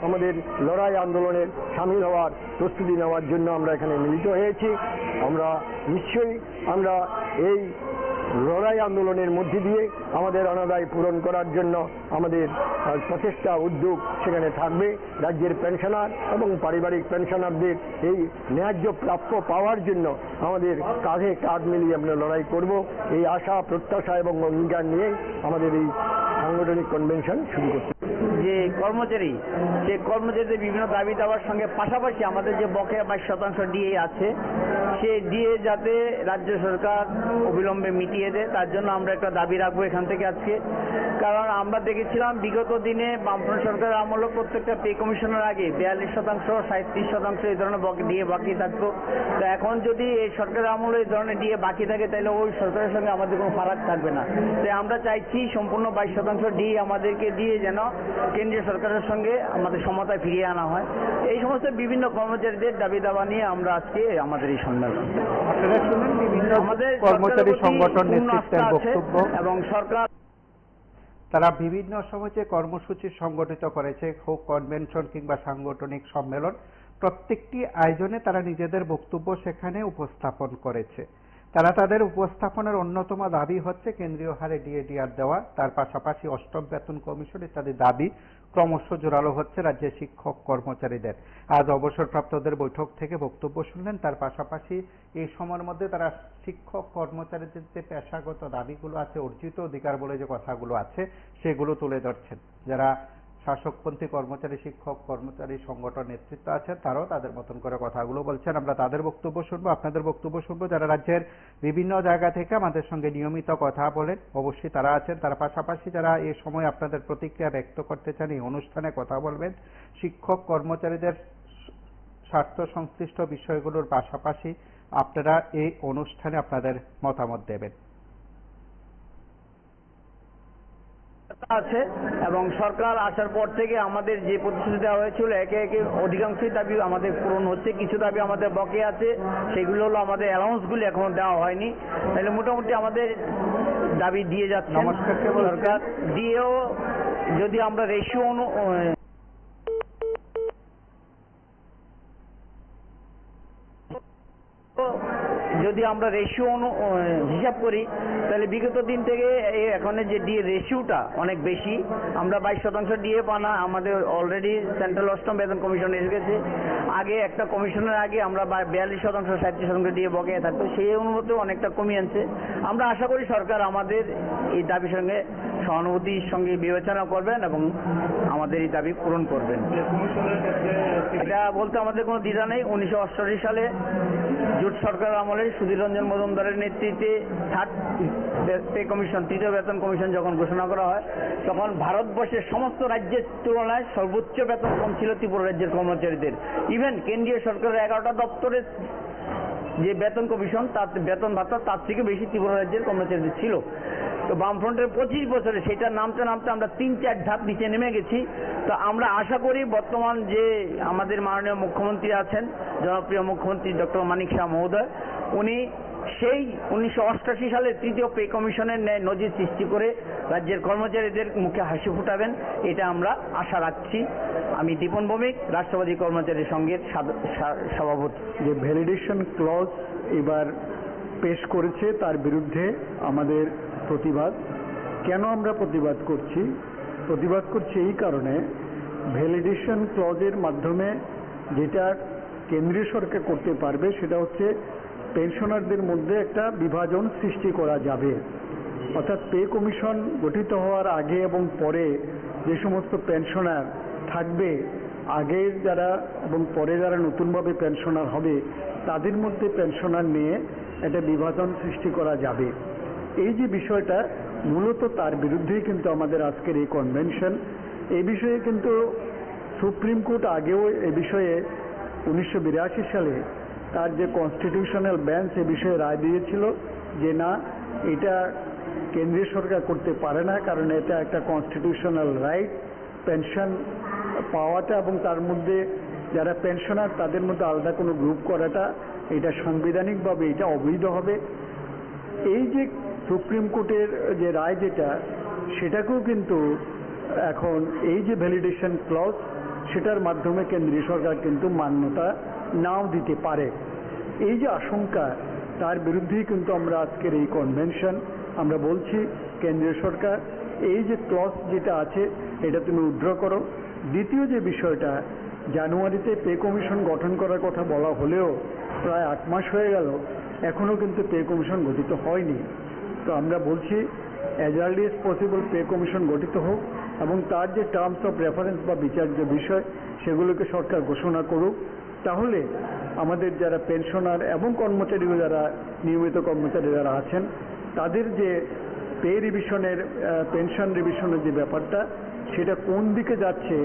আমাদের লড়াই আন্দোলনের সামিল হওয়ার প্রস্তুতি নেওয়ার জন্য আমরা এখানে মিলিত হয়েছি। আমরা নিশ্চয়ই আমরা এই লড়াই আন্দোলনের মধ্যে দিয়ে আমাদের অনাদায় পূরণ করার জন্য আমাদের প্রচেষ্টা উদ্যোগ সেখানে থাকবে। রাজ্যের পেনশনার এবং পারিবারিক পেনশনারদের এই ন্যায্য প্রাপ্য পাওয়ার জন্য আমাদের কাঁধে কাঁধ মিলিয়ে আমরা লড়াই করব। এই আশা প্রত্যাশা এবং অঙ্গীকার নিয়ে আমাদের এই সাংগঠনিক কনভেনশন শুরু করতে। যে কর্মচারী সে কর্মচারীদের বিভিন্ন দাবি দাওয়ার সঙ্গে পাশাপাশি আমাদের যে বকেয়া 22% ডিএ আছে সে ডিএ যাতে রাজ্য সরকার অবিলম্বে মিটিয়ে দেয় তার জন্য আমরা একটা দাবি রাখবো এখান থেকে আজকে। কারণ আমরা দেখেছিলাম বিগত দিনে বামফ্রন্ট সরকারের আমলে প্রত্যেকটা পে কমিশনের আগে 42%, 37% এই ধরনের ডিএ বাকি থাকতো। তো এখন যদি এই সরকারের আমলে এই ধরনের ডিএ বাকি থাকে তাহলে ওই সরকারের সঙ্গে আমাদের কোনো ফারাক থাকবে না। তাই আমরা চাইছি সম্পূর্ণ 22% ডিএ আমাদেরকে দিয়ে যেন কেন্দ্রীয় সরকারের সঙ্গে আমাদের সমতায় ফিরিয়ে আনা হয়। এই সমস্ত বিভিন্ন কর্মচারীদের দাবি দাওয়া নিয়ে আমরা আজকে আমাদের এই সম্মেলন। আপনারা শুনুন বিভিন্ন আমাদের কর্মচারী সংগঠন নেতৃত্বের বক্তব্য। এবং সরকার তারা বিভিন্ন সময় যে কর্মসূচি সংগঠিত করেছে, হোক কনভেনশন কিংবা সাংগঠনিক সম্মেলন, প্রত্যেকটি আয়োজনে তারা নিজেদের বক্তব্য সেখানে উপস্থাপন করেছে। তারা তাদের উপস্থাপনের অন্যতম দাবি হচ্ছে কেন্দ্রীয় হারে ডিএডিআর দেওয়া, তার পাশাপাশি 8ম বেতন কমিশন ইত্যাদি দাবি ক্রমশ জোরালো হচ্ছে রাজ্যের শিক্ষক কর্মচারীদের। আজ অবসরপ্রাপ্তদের বৈঠক থেকে বক্তব্য শুনলেন। তার পাশাপাশি এই সময়ের মধ্যে তারা শিক্ষক কর্মচারীদের যে পেশাগত দাবিগুলো আছে, অর্জিত অধিকার বলে যে কথাগুলো আছে, সেগুলো তুলে ধরছেন। যারা শাসকপন্থী কর্মচারী শিক্ষক কর্মচারী সংগঠন নেতৃত্ব আছেন তারাও তাদের মতন করে কথাগুলো বলছেন। আমরা তাদের বক্তব্য শুনবো, আপনাদের বক্তব্য শুনবো। যারা রাজ্যের বিভিন্ন জায়গা থেকে আমাদের সঙ্গে নিয়মিত কথা বলেন অবশ্যই তারা আছেন। তার পাশাপাশি যারা এই সময় আপনাদের প্রতিক্রিয়া ব্যক্ত করতে চান, এই অনুষ্ঠানে কথা বলবেন, শিক্ষক কর্মচারীদের স্বার্থ সংশ্লিষ্ট বিষয়গুলোর পাশাপাশি আপনারা এই অনুষ্ঠানে আপনাদের মতামত দেবেন। আছে এবং সরকার আসার পর থেকে আমাদের যে প্রতিশ্রুতি দেওয়া হয়েছিল একে একে অধিকাংশই দাবি আমাদের পূরণ হচ্ছে। কিছু দাবি আমাদের বকেয়া আছে, সেগুলো হলো আমাদের অ্যালাউন্সগুলি এখনো দেওয়া হয়নি। তাহলে মোটামুটি আমাদের দাবি দিয়ে যাচ্ছে সরকার। দিয়েও যদি আমরা রেশিও যদি আমরা রেশিও হিসাব করি তাহলে বিগত দিন থেকে এখন যে ডিএ রেশিওটা অনেক বেশি। আমরা 22% ডিএ পানা আমাদের অলরেডি সেন্ট্রাল 8ম বেতন কমিশন এসে গেছে। আগে একটা কমিশনের আগে আমরা 42%, 37% ডিএ বকেয়া থাকতো, সেই অনুপাতেও অনেকটা কমিয়ে আনছে। আমরা আশা করি সরকার আমাদের এই দাবির সঙ্গে সহানুভূতির সঙ্গে বিবেচনা করবেন এবং আমাদের এই দাবি পূরণ করবেন। এটা বলতে আমাদের কোনো দ্বিধা নেই। 1988 সালে জোট সরকার আমলে সুধীর রঞ্জন মজুমদারের নেতৃত্বে 3rd পে কমিশন, 3য় বেতন কমিশন যখন ঘোষণা করা হয় তখন ভারতবর্ষের সমস্ত রাজ্যের তুলনায় সর্বোচ্চ বেতন কম ছিল ত্রিপুরা রাজ্যের কর্মচারীদের। ইভেন কেন্দ্রীয় সরকারের 11টা দপ্তরের যে বেতন কমিশন তার বেতন ভাতা তার থেকে বেশি ত্রিপুরা রাজ্যের কর্মচারীদের ছিল। তো বামফ্রন্টের 25 বছরে সেটা নামতে নামতে আমরা 3-4 ধাপ নিচে নেমে গেছি। তো আমরা আশা করি বর্তমান যে আমাদের মাননীয় মুখ্যমন্ত্রী আছেন, জনপ্রিয় মুখ্যমন্ত্রী ডক্টর মানিক শাহ মহোদয়, উনি সেই 1988 সালের 3য় পে কমিশনের ন্যায় নজির সৃষ্টি করে রাজ্যের কর্মচারীদের মুখে হাসি ফুটাবেন, এটা আমরা আশা রাখছি। আমি দীপন ভৌমিক, রাষ্ট্রবাদী কর্মচারী সংঘের সভাপতি। যে ভ্যালিডেশন ক্লজ এবার পেশ করেছে তার বিরুদ্ধে আমাদের প্রতিবাদ। কেন আমরা প্রতিবাদ করছি? প্রতিবাদ করছি এই কারণে, ভ্যালিডেশন ক্লজের মাধ্যমে যেটা কেন্দ্রীয় সরকার করতে পারবে সেটা হচ্ছে পেনশনারদের মধ্যে একটা বিভাজন সৃষ্টি করা যাবে। অর্থাৎ পে কমিশন গঠিত হওয়ার আগে এবং পরে যে সমস্ত পেনশনার থাকবে, আগের যারা এবং পরে যারা নতুনভাবে পেনশনার হবে তাদের মধ্যে পেনশনার নিয়ে একটা বিভাজন সৃষ্টি করা যাবে। এই যে বিষয়টা মূলত তার বিরুদ্ধেই কিন্তু আমাদের আজকের এই কনভেনশন। এই বিষয়ে কিন্তু সুপ্রিম কোর্ট আগেও এ বিষয়ে 1982 সালে তার যে কনস্টিটিউশনাল বেঞ্চ এ বিষয়ে রায় দিয়েছিল যে না, এটা কেন্দ্রীয় সরকার করতে পারে না, কারণ এটা একটা কনস্টিটিউশনাল রাইট পেনশন পাওয়াটা, এবং তার মধ্যে যারা পেনশনার তাদের মধ্যে আলাদা কোনো গ্রুপ করাটা এটা সাংবিধানিকভাবে এটা অবৈধ হবে। এই যে সুপ্রিম কোর্টের যে রায় যেটা, সেটাকেও কিন্তু এখন এই যে ভ্যালিডেশন ক্লজ, সেটার মাধ্যমে কেন্দ্রীয় সরকার কিন্তু মান্যতা নাও দিতে পারে। এই যে আশঙ্কা, তার বিরুদ্ধেই কিন্তু আমরা আজকের এই কনভেনশন। আমরা বলছি কেন্দ্রীয় সরকার এই যে ক্লজ যেটা আছে এটা তুমি উইথড্র করো। দ্বিতীয় যে বিষয়টা, জানুয়ারিতে পে কমিশন গঠন করার কথা বলা হলেও প্রায় 8 মাস হয়ে গেল, এখনও কিন্তু পে কমিশন গঠিত হয়নি। তো আমরা বলছি as early as possible pay commission গঠিত হোক, এবং তার যে টার্মস অফ রেফারেন্স বা বিচার্য বিষয় সেগুলোকে সরকার ঘোষণা করুক। তাহলে আমাদের যারা পেনশনার এবং কর্মচারী, যারা নিয়মিত কর্মচারী যারা আছেন, তাদের যে পে রিভিশনের, পেনশন রিভিশনের যে ব্যাপারটা, সেটা কোন দিকে যাচ্ছে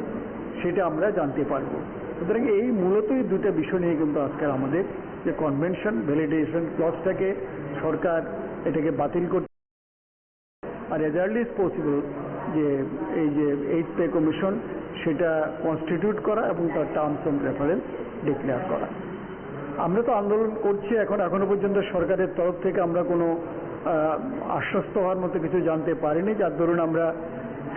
সেটা আমরা জানতে পারব। সুতরাং এই মূলতই দুটো বিষয় নিয়ে কিন্তু আজকের আমাদের যে কনভেনশন, ভ্যালিডেশন ক্লজটাকে সরকার এটাকে বাতিল করতে, আর অ্যাজ আর্লি এজ পসিবল যে এই যে 8th পে কমিশন সেটা কনস্টিটিউট করা এবং তার টার্মস অফ রেফারেন্স ডিক্লেয়ার করা। আমরা তো আন্দোলন করছি, এখনো পর্যন্ত সরকারের তরফ থেকে আমরা কোনো আশ্বস্ত হওয়ার মতো কিছু জানতে পারিনি, যার দরুন আমরা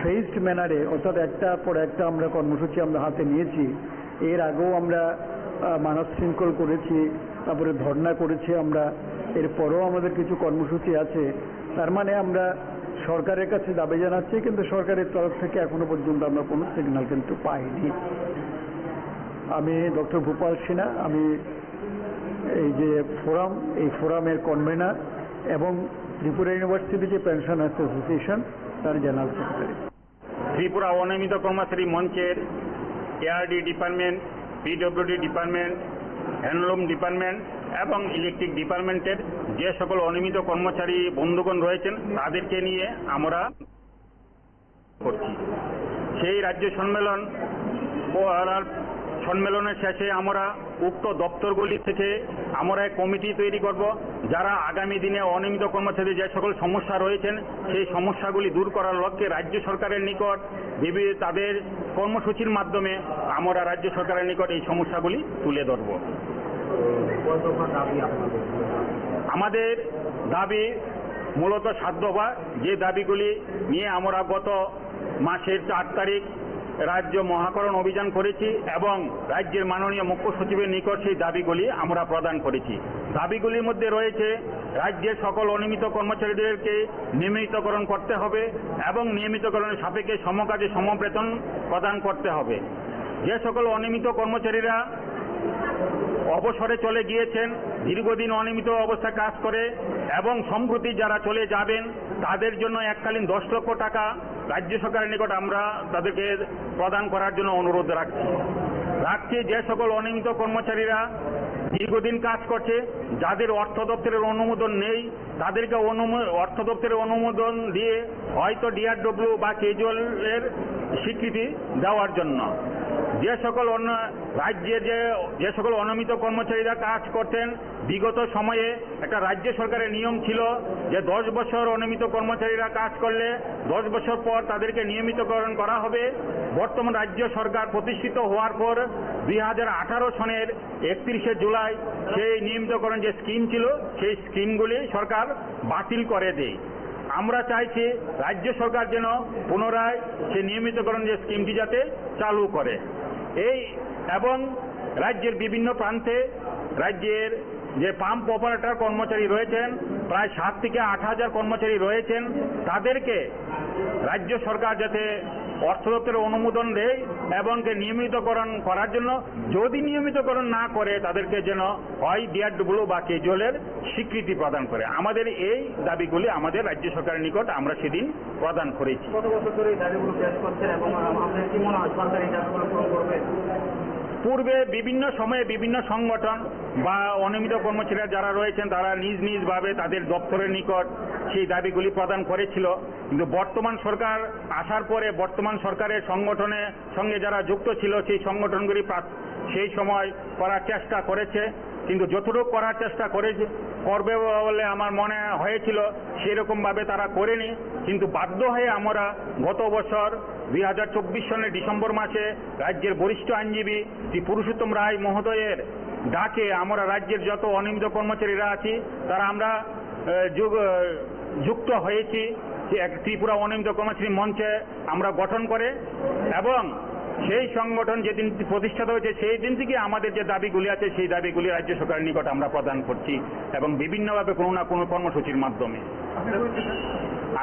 ফেজড ম্যানারে, অর্থাৎ একটার পর একটা আমরা কর্মসূচি আমরা হাতে নিয়েছি। এর আগেও আমরা মানব শৃঙ্খল করেছি, তারপরে ধর্ণা করেছি আমরা, এরপরও আমাদের কিছু কর্মসূচি আছে। তার মানে আমরা সরকারের কাছে দাবি জানাচ্ছি, কিন্তু সরকারের তরফ থেকে এখনো পর্যন্ত আমরা কোনো সিগন্যাল কিন্তু পাইনি। আমি ডক্টর ভূপাল সিনহা, আমি এই যে ফোরাম, এই ফোরামের কনভেনার এবং ত্রিপুরা ইউনিভার্সিটি যে পেনশন অ্যাসোসিয়েশন তার জেনারেল সেক্রেটারি। ত্রিপুরা অনিয়মিত কর্মচারী মঞ্চের ARD department, PWD department, handloom department এবং ইলেকট্রিক ডিপার্টমেন্টের যে সকল অনিয়মিত কর্মচারী বন্ধুগণ রয়েছেন তাদেরকে নিয়ে আমরা করছি। সেই রাজ্য সম্মেলনের শেষে আমরা উক্ত দপ্তরগুলি থেকে আমরা এক কমিটি তৈরি করব, যারা আগামী দিনে অনিয়মিত কর্মচারীদের যে সকল সমস্যা রয়েছেন সেই সমস্যাগুলি দূর করার লক্ষ্যে রাজ্য সরকারের নিকট তাদের কর্মসূচির মাধ্যমে আমরা রাজ্য সরকারের নিকট এই সমস্যাগুলি তুলে ধরব। আমাদের দাবি মূলত 7 দফা, যে দাবিগুলি নিয়ে আমরা গত মাসের 4 তারিখ রাজ্য মহাকরণ অভিযান করেছি এবং রাজ্যের মাননীয় মুখ্য সচিবের নিকট সেই দাবিগুলি আমরা প্রদান করেছি। দাবিগুলির মধ্যে রয়েছে রাজ্যের সকল অনিয়মিত কর্মচারীদেরকে নিয়মিতকরণ করতে হবে এবং নিয়মিতকরণের সাপেক্ষে সমকাজে সমবেতন প্রদান করতে হবে। যে সকল অনিয়মিত কর্মচারীরা অবসরে চলে গিয়েছেন, দীর্ঘদিন অনিয়মিত অবস্থায় কাজ করে এবং সম্প্রতি যারা চলে যাবেন, তাদের জন্য এককালীন 10 লক্ষ টাকা রাজ্য সরকারের নিকট আমরা তাদেরকে প্রদান করার জন্য অনুরোধ রাখছি। যে সকল অনিয়মিত কর্মচারীরা দীর্ঘদিন কাজ করছে, যাদের অর্থ দপ্তরের অনুমোদন নেই, তাদেরকে অর্থ দপ্তরের অনুমোদন দিয়ে হয়তো ডিআরডব্লিউ বা কেজুয়ালের স্বীকৃতি দেওয়ার জন্য। যে সকল রাজ্যে যে সকল অনিয়মিত কর্মচারীরা কাজ করতেন, বিগত সময়ে একটা রাজ্য সরকারের নিয়ম ছিল যে 10 বছর অনিয়মিত কর্মচারীরা কাজ করলে 10 বছর পর তাদেরকে নিয়মিতকরণ করা হবে। বর্তমান রাজ্য সরকার প্রতিষ্ঠিত হওয়ার পর 2018 সনের 31শে জুলাই সেই নিয়মিতকরণ যে স্কিম ছিল সেই স্কিমগুলি সরকার বাতিল করে দেয়। আমরা চাইছি রাজ্য সরকার যেন পুনরায় সেই নিয়মিতকরণ যে স্কিমটি যাতে চালু করে। এবং রাজ্যের বিভিন্ন প্রান্তে রাজ্যের যে পাম্প অপারেটর কর্মচারী রয়েছেন, প্রায় 7 থেকে 8 হাজার কর্মচারী রয়েছেন, তাদেরকে রাজ্য সরকার যাতে অর্থ দপ্তরের অনুমোদন দেয় এবং নিয়মিতকরণ করার জন্য, যদি নিয়মিতকরণ না করে তাদেরকে যেন হয় ডিআরডব্লিউ বা কেজুয়ালের স্বীকৃতি প্রদান করে। আমাদের এই দাবিগুলি আমাদের রাজ্য সরকারের নিকট আমরা সেদিন প্রদান করেছি। কত বছর ধরে এই দাবিগুলো পেশ করছেন এবং আপনাদের কি মনে হয় সরকার এই দাবিগুলো পূরণ করবে? পূর্বে বিভিন্ন সময়ে বিভিন্ন সংগঠন বা অনিয়মিত কর্মচারীরা যারা রয়েছেন তারা নিজ নিজভাবে তাদের দপ্তরের নিকট সেই দাবিগুলি প্রদান করেছিল, কিন্তু বর্তমান সরকার আসার পরে বর্তমান সরকারের সংগঠনের সঙ্গে যারা যুক্ত ছিল সেই সংগঠনগুলি সেই সময় করার চেষ্টা করেছে, কিন্তু যতটুকু করার চেষ্টা করবে বলে আমার মনে হয়েছিল সেরকমভাবে তারা করেনি। কিন্তু বাধ্য হয়ে আমরা গত বছর 2024 সনের ডিসেম্বর মাসে রাজ্যের বরিষ্ঠ আইনজীবী শ্রী পুরুষোত্তম রায় মহোদয়ের ডাকে আমরা রাজ্যের যত অনিয়মিত কর্মচারীরা আছি তারা আমরা যুক্ত হয়েছি এক ত্রিপুরা অনিয়মিত কর্মচারী মঞ্চে আমরা গঠন করে, এবং সেই সংগঠন যেদিন প্রতিষ্ঠা হয়েছে সেই দিন থেকে আমাদের যে দাবিগুলি আছে সেই দাবিগুলি রাজ্য সরকারের নিকট আমরা প্রদান করছি এবং বিভিন্নভাবে কোনো না কোনো কর্মসূচির মাধ্যমে।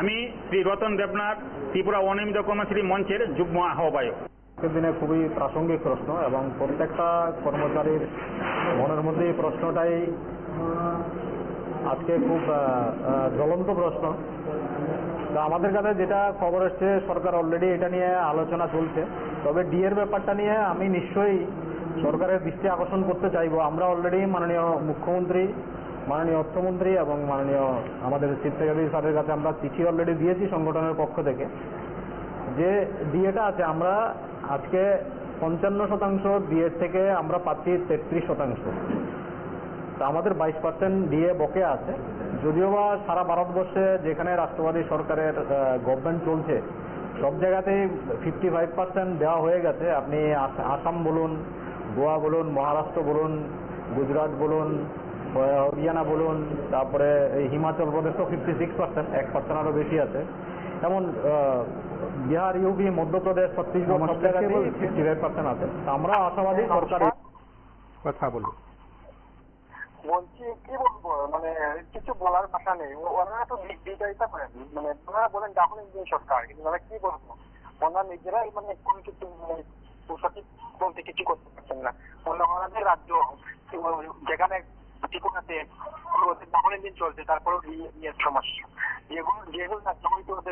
আমি শ্রী রতন দেবনাথ, ত্রিপুরা অনিয়মিত কর্মচারী মঞ্চের যুগ্ম আহ্বায়ক। আজকের দিনে খুবই প্রাসঙ্গিক প্রশ্ন এবং প্রত্যেকটা কর্মচারীর মনের মধ্যে এই প্রশ্নটাই আজকে খুব জ্বলন্ত প্রশ্ন। তো আমাদের কাছে যেটা খবর এসছে সরকার অলরেডি এটা নিয়ে আলোচনা চলছে, তবে ডিএর ব্যাপারটা নিয়ে আমি নিশ্চয়ই সরকারের দৃষ্টি আকর্ষণ করতে চাইবো। আমরা অলরেডি মাননীয় মুখ্যমন্ত্রী, মাননীয় অর্থমন্ত্রী এবং মাননীয় আমাদের চিফ সেক্রেটারি স্যারের কাছে আমরা চিঠি অলরেডি দিয়েছি সংগঠনের পক্ষ থেকে, যে ডিএটা আছে আমরা আজকে 55% ডিএর থেকে আমরা পাচ্ছি 33%। তা আমাদের 22% ডিএ বকে আছে। যদিও বা সারা ভারতবর্ষে যেখানে রাষ্ট্রবাদী সরকারের গভর্নমেন্ট চলছে সব জায়গাতেই 55% দেওয়া হয়ে গেছে। আপনি আসাম বলুন, গোয়া বলুন, মহারাষ্ট্র বলুন, গুজরাট বলুন, হরিয়ানা বলুন, তারপরে হিমাচল প্রদেশ তো 56%, 1% আরও বেশি আছে। এমন বিহার, ইউপি, মধ্যপ্রদেশ, ছত্তিশগড় সব জায়গাতেই 55% আছে। আমরা আশাবাদী সরকার কথা বলুন। বলছি কি বলবো, মানে কিছু বলার ভাষা নেই। ওনারা তো বিদায়িতা করেন, মানে ওনারা বলেন যখন ইন্ডিয়ান সরকার, কিন্তু ওনারা কি বলবো, ওনারা নিজেরাই মানে কোন কিছু সঠিক বলতে কিছু করতে পারছেন না। ওনাদের রাজ্য যেখানে ত্রিপুরাতে ডাবল ইঞ্জিন চলছে, তারপরেও ইয়ের সমস্যা, যেগুলো রাজ্য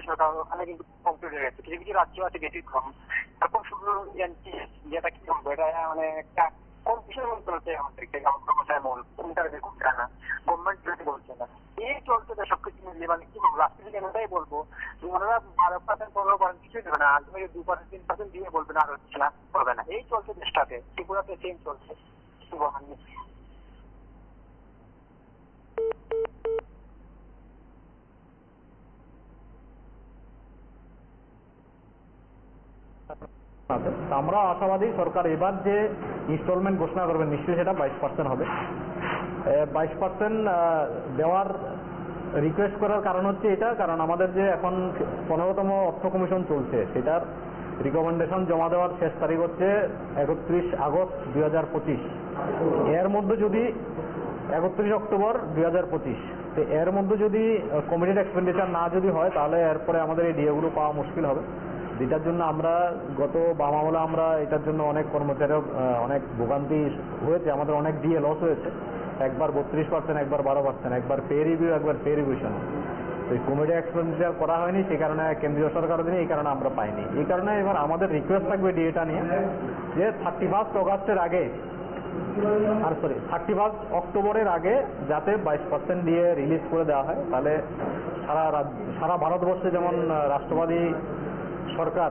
সরকার ওখানে কিন্তু কমপ্লিট হয়ে গেছে। কিছু কিছু রাজ্য আছে বেশি কম। তারপর শুধু যেটা কি বলবো, এটা মানে একটা কোন বিষয় চলছে আমাদেরকে ইন্টারভিউ করছে না, গভর্নমেন্ট যদি বলছে না, এই চলছে সবকিছু মিলিয়ে। মানে কি বলবো, রাষ্ট্রপতি এটাই বলবো যে ওনারা 12%, 15% কিছুই দেবে না, আলটিমেটলি 2%, 3% দিয়ে বলবে না, আর হচ্ছে না, করবে না। এই চলছে দেশটাতে, ত্রিপুরাতে সেম চলছে। কিছু বলার নেই। আছে। আমরা আশাবাদী সরকার এবার যে ইনস্টলমেন্ট ঘোষণা করবেন নিশ্চয়ই সেটা 22% হবে। 22% দেওয়ার রিকোয়েস্ট করার কারণ হচ্ছে এটা, কারণ আমাদের যে এখন 15তম অর্থ কমিশন চলছে সেটার রিকমেন্ডেশন জমা দেওয়ার শেষ তারিখ হচ্ছে 31 আগস্ট 2025। এর মধ্যে যদি 31 অক্টোবর 2025, তো এর মধ্যে যদি কমিটেড এক্সপেন্ডিচার না যদি হয় তাহলে এরপরে আমাদের এই ডিএগুলো পাওয়া মুশকিল হবে। যেটার জন্য আমরা গত বাম আমলে আমরা এটার জন্য অনেক কর্মচারীর অনেক ভোগান্তি হয়েছে, আমাদের অনেক ডিএ লস হয়েছে। একবার 32%, একবার 12%, একবার পে রিভিউ, একবার পে রিভিশন। তো এই কমিটি এক্সপেন্ডিচার করা হয়নি, সেই কারণে কেন্দ্রীয় সরকারের দিনে এই কারণে আমরা পাইনি। এই কারণে এবার আমাদের রিকোয়েস্ট থাকবে ডিএটা নিয়ে যে 31 অগাস্টের আগে, আর 31 অক্টোবরের আগে যাতে 22% দিয়ে রিলিজ করে দেওয়া হয়। তাহলে সারা ভারতবর্ষে যেমন রাষ্ট্রবাদী সরকার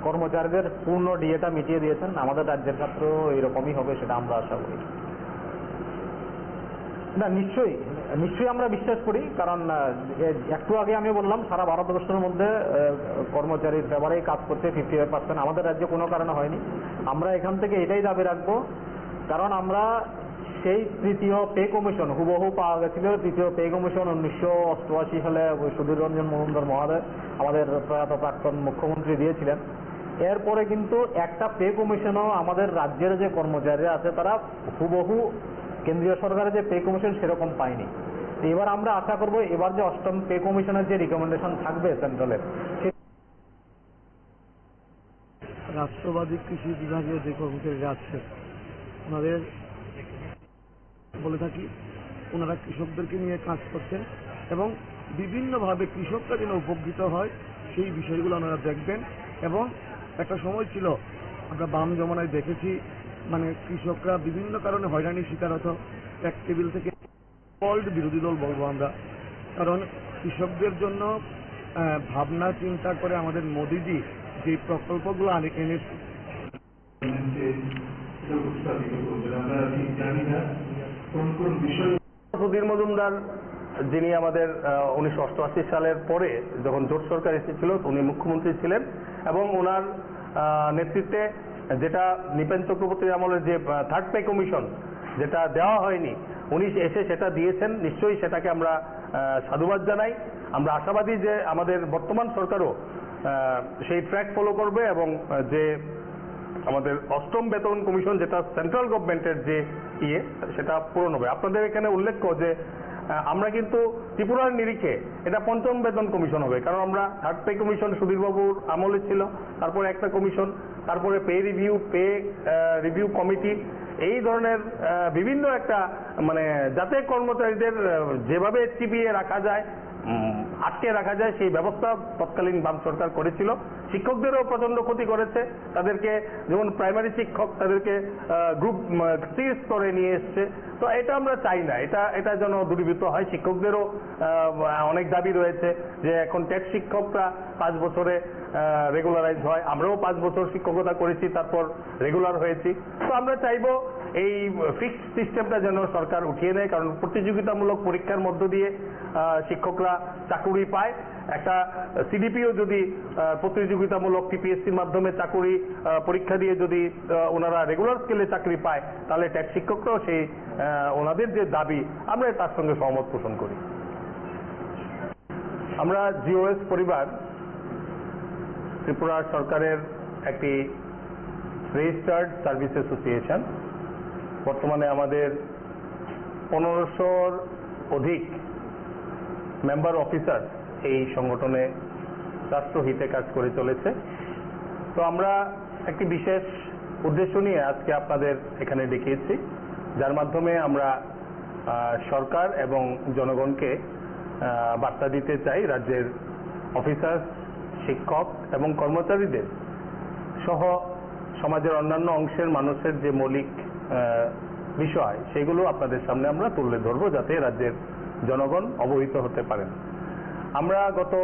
কর্মচারীদের পূর্ণ ডিএটা মিটিয়ে দিয়েছেন, আমাদের রাজ্যের ক্ষেত্রেও এরকমই হবে সেটা আমরা আশা করি। না, নিশ্চয়ই আমরা বিশ্বাস করি, কারণ একটু আগে আমি বললাম সারা ভারতবর্ষের মধ্যে কর্মচারীর ফেভারেই কাজ করছে 55%, আমাদের রাজ্যে কোনো কারণে হয়নি। আমরা এখান থেকে এটাই দাবি রাখবো, কারণ আমরা সেই তৃতীয় পে কমিশন হুবহু পাওয়া গেছিল। তৃতীয় পে কমিশন 1988 সালে সুধীর রঞ্জন মজুমদার মহোদয় আমাদের প্রয়াত প্রাক্তন মুখ্যমন্ত্রী দিয়েছিলেন। এরপরে কিন্তু একটা পে কমিশনও আমাদের রাজ্যের যে কর্মচারীরা আছে তারা হুবহু কেন্দ্রীয় সরকারের যে পে কমিশন সেরকম পায়নি। এবার আমরা আশা করব এবার যে 8ম পে কমিশনের যে রিকমেন্ডেশন থাকবে সেন্ট্রালের, রাষ্ট্রবাদী কৃষি বিভাগীয় যে কর্মচারীরা আছে ওনাদের বলে থাকি, ওনারা কৃষকদেরকে নিয়ে কাজ করছেন এবং বিভিন্নভাবে কৃষকরা যেন উপকৃত হয় সেই বিষয়গুলো ওনারা দেখবেন। এবং একটা সময় ছিল আমরা বাম জমানায় দেখেছি মানে কৃষকরা বিভিন্ন কারণে হয়রানির শিকার হতো। এক টেবিল থেকে অল্ড বিরোধী দল বলবো আমরা, কারণ কৃষকদের জন্য ভাবনা চিন্তা করে আমাদের মোদিজি যে প্রকল্পগুলো এনে সুধীর মজুমদার, যিনি আমাদের 1988 সালের পরে যখন জোট সরকার এসেছিল উনি মুখ্যমন্ত্রী ছিলেন, এবং ওনার নেতৃত্বে যেটা নৃপেন চক্রবর্তীর আমলের যে থার্ড পে কমিশন যেটা দেওয়া হয়নি, উনি এসে সেটা দিয়েছেন। নিশ্চয়ই সেটাকে আমরা সাধুবাদ জানাই। আমরা আশাবাদী যে আমাদের বর্তমান সরকারও সেই ট্র্যাক ফলো করবে এবং যে আমাদের অষ্টম বেতন কমিশন যেটা সেন্ট্রাল গভর্নমেন্টের যে সেটা পূরণ হবে। আপনাদের এখানে উল্লেখ্য যে আমরা কিন্তু ত্রিপুরার নিরিখে এটা পঞ্চম বেতন কমিশন হবে, কারণ আমরা থার্ড পে কমিশন সুধীরবাবুর আমলে ছিল, তারপরে একটা কমিশন, তারপরে পে রিভিউ কমিটি, এই ধরনের বিভিন্ন একটা মানে যাতে কর্মচারীদের যেভাবে চিপিয়ে রাখা যায়, আটকে রাখা যায়, সেই ব্যবস্থা তৎকালীন বাম সরকার করেছিল। শিক্ষকদেরও প্রচন্ড ক্ষতি করেছে, তাদেরকে যেমন প্রাইমারি শিক্ষক তাদেরকে গ্রুপ সি স্তরে নিয়ে এসছে। তো এটা আমরা চাই না, এটা যেন দূরীভূত হয়। শিক্ষকদেরও অনেক দাবি রয়েছে যে এখন টেট শিক্ষকরা 5 বছরে রেগুলারাইজ হয়। আমরাও 5 বছর শিক্ষকতা করেছি, তারপর রেগুলার হয়েছি। তো আমরা চাইবো এই ফিক্সড সিস্টেমটা যেন সরকার উঠিয়ে নেয়, কারণ প্রতিযোগিতামূলক পরীক্ষার মধ্য দিয়ে শিক্ষকরা চাকুরি পায়। একটা সিডিপিও যদি প্রতিযোগিতামূলক টিপিএসসির মাধ্যমে চাকুরি পরীক্ষা দিয়ে যদি ওনারা রেগুলার স্কেলে চাকরি পায়, তাহলে ট্যাট শিক্ষকরাও সেই ওনাদের যে দাবি আমরা তার সঙ্গে সহমত পোষণ করি। আমরা জিওএস পরিবার ত্রিপুরা সরকারের একটি রেজিস্টার্ড সার্ভিস অ্যাসোসিয়েশন। বর্তমানে আমাদের 1500-র অধিক মেম্বার অফিসার এই সংগঠনে রাষ্ট্রহিতে কাজ করে চলেছে। তো আমরা একটি বিশেষ উদ্দেশ্য নিয়ে আজকে আপনাদের এখানে ডেকেছি, যার মাধ্যমে আমরা সরকার এবং জনগণকে বার্তা দিতে চাই রাজ্যের অফিসার, শিক্ষক এবং কর্মচারীদের সহ সমাজের অন্যান্য অংশের মানুষের যে মৌলিক বিষয় সেগুলো আপনাদের সামনে আমরা তুলে ধরবো, যাতে রাজ্যের জনগণ অবহিত হতে পারেন। আমরা গত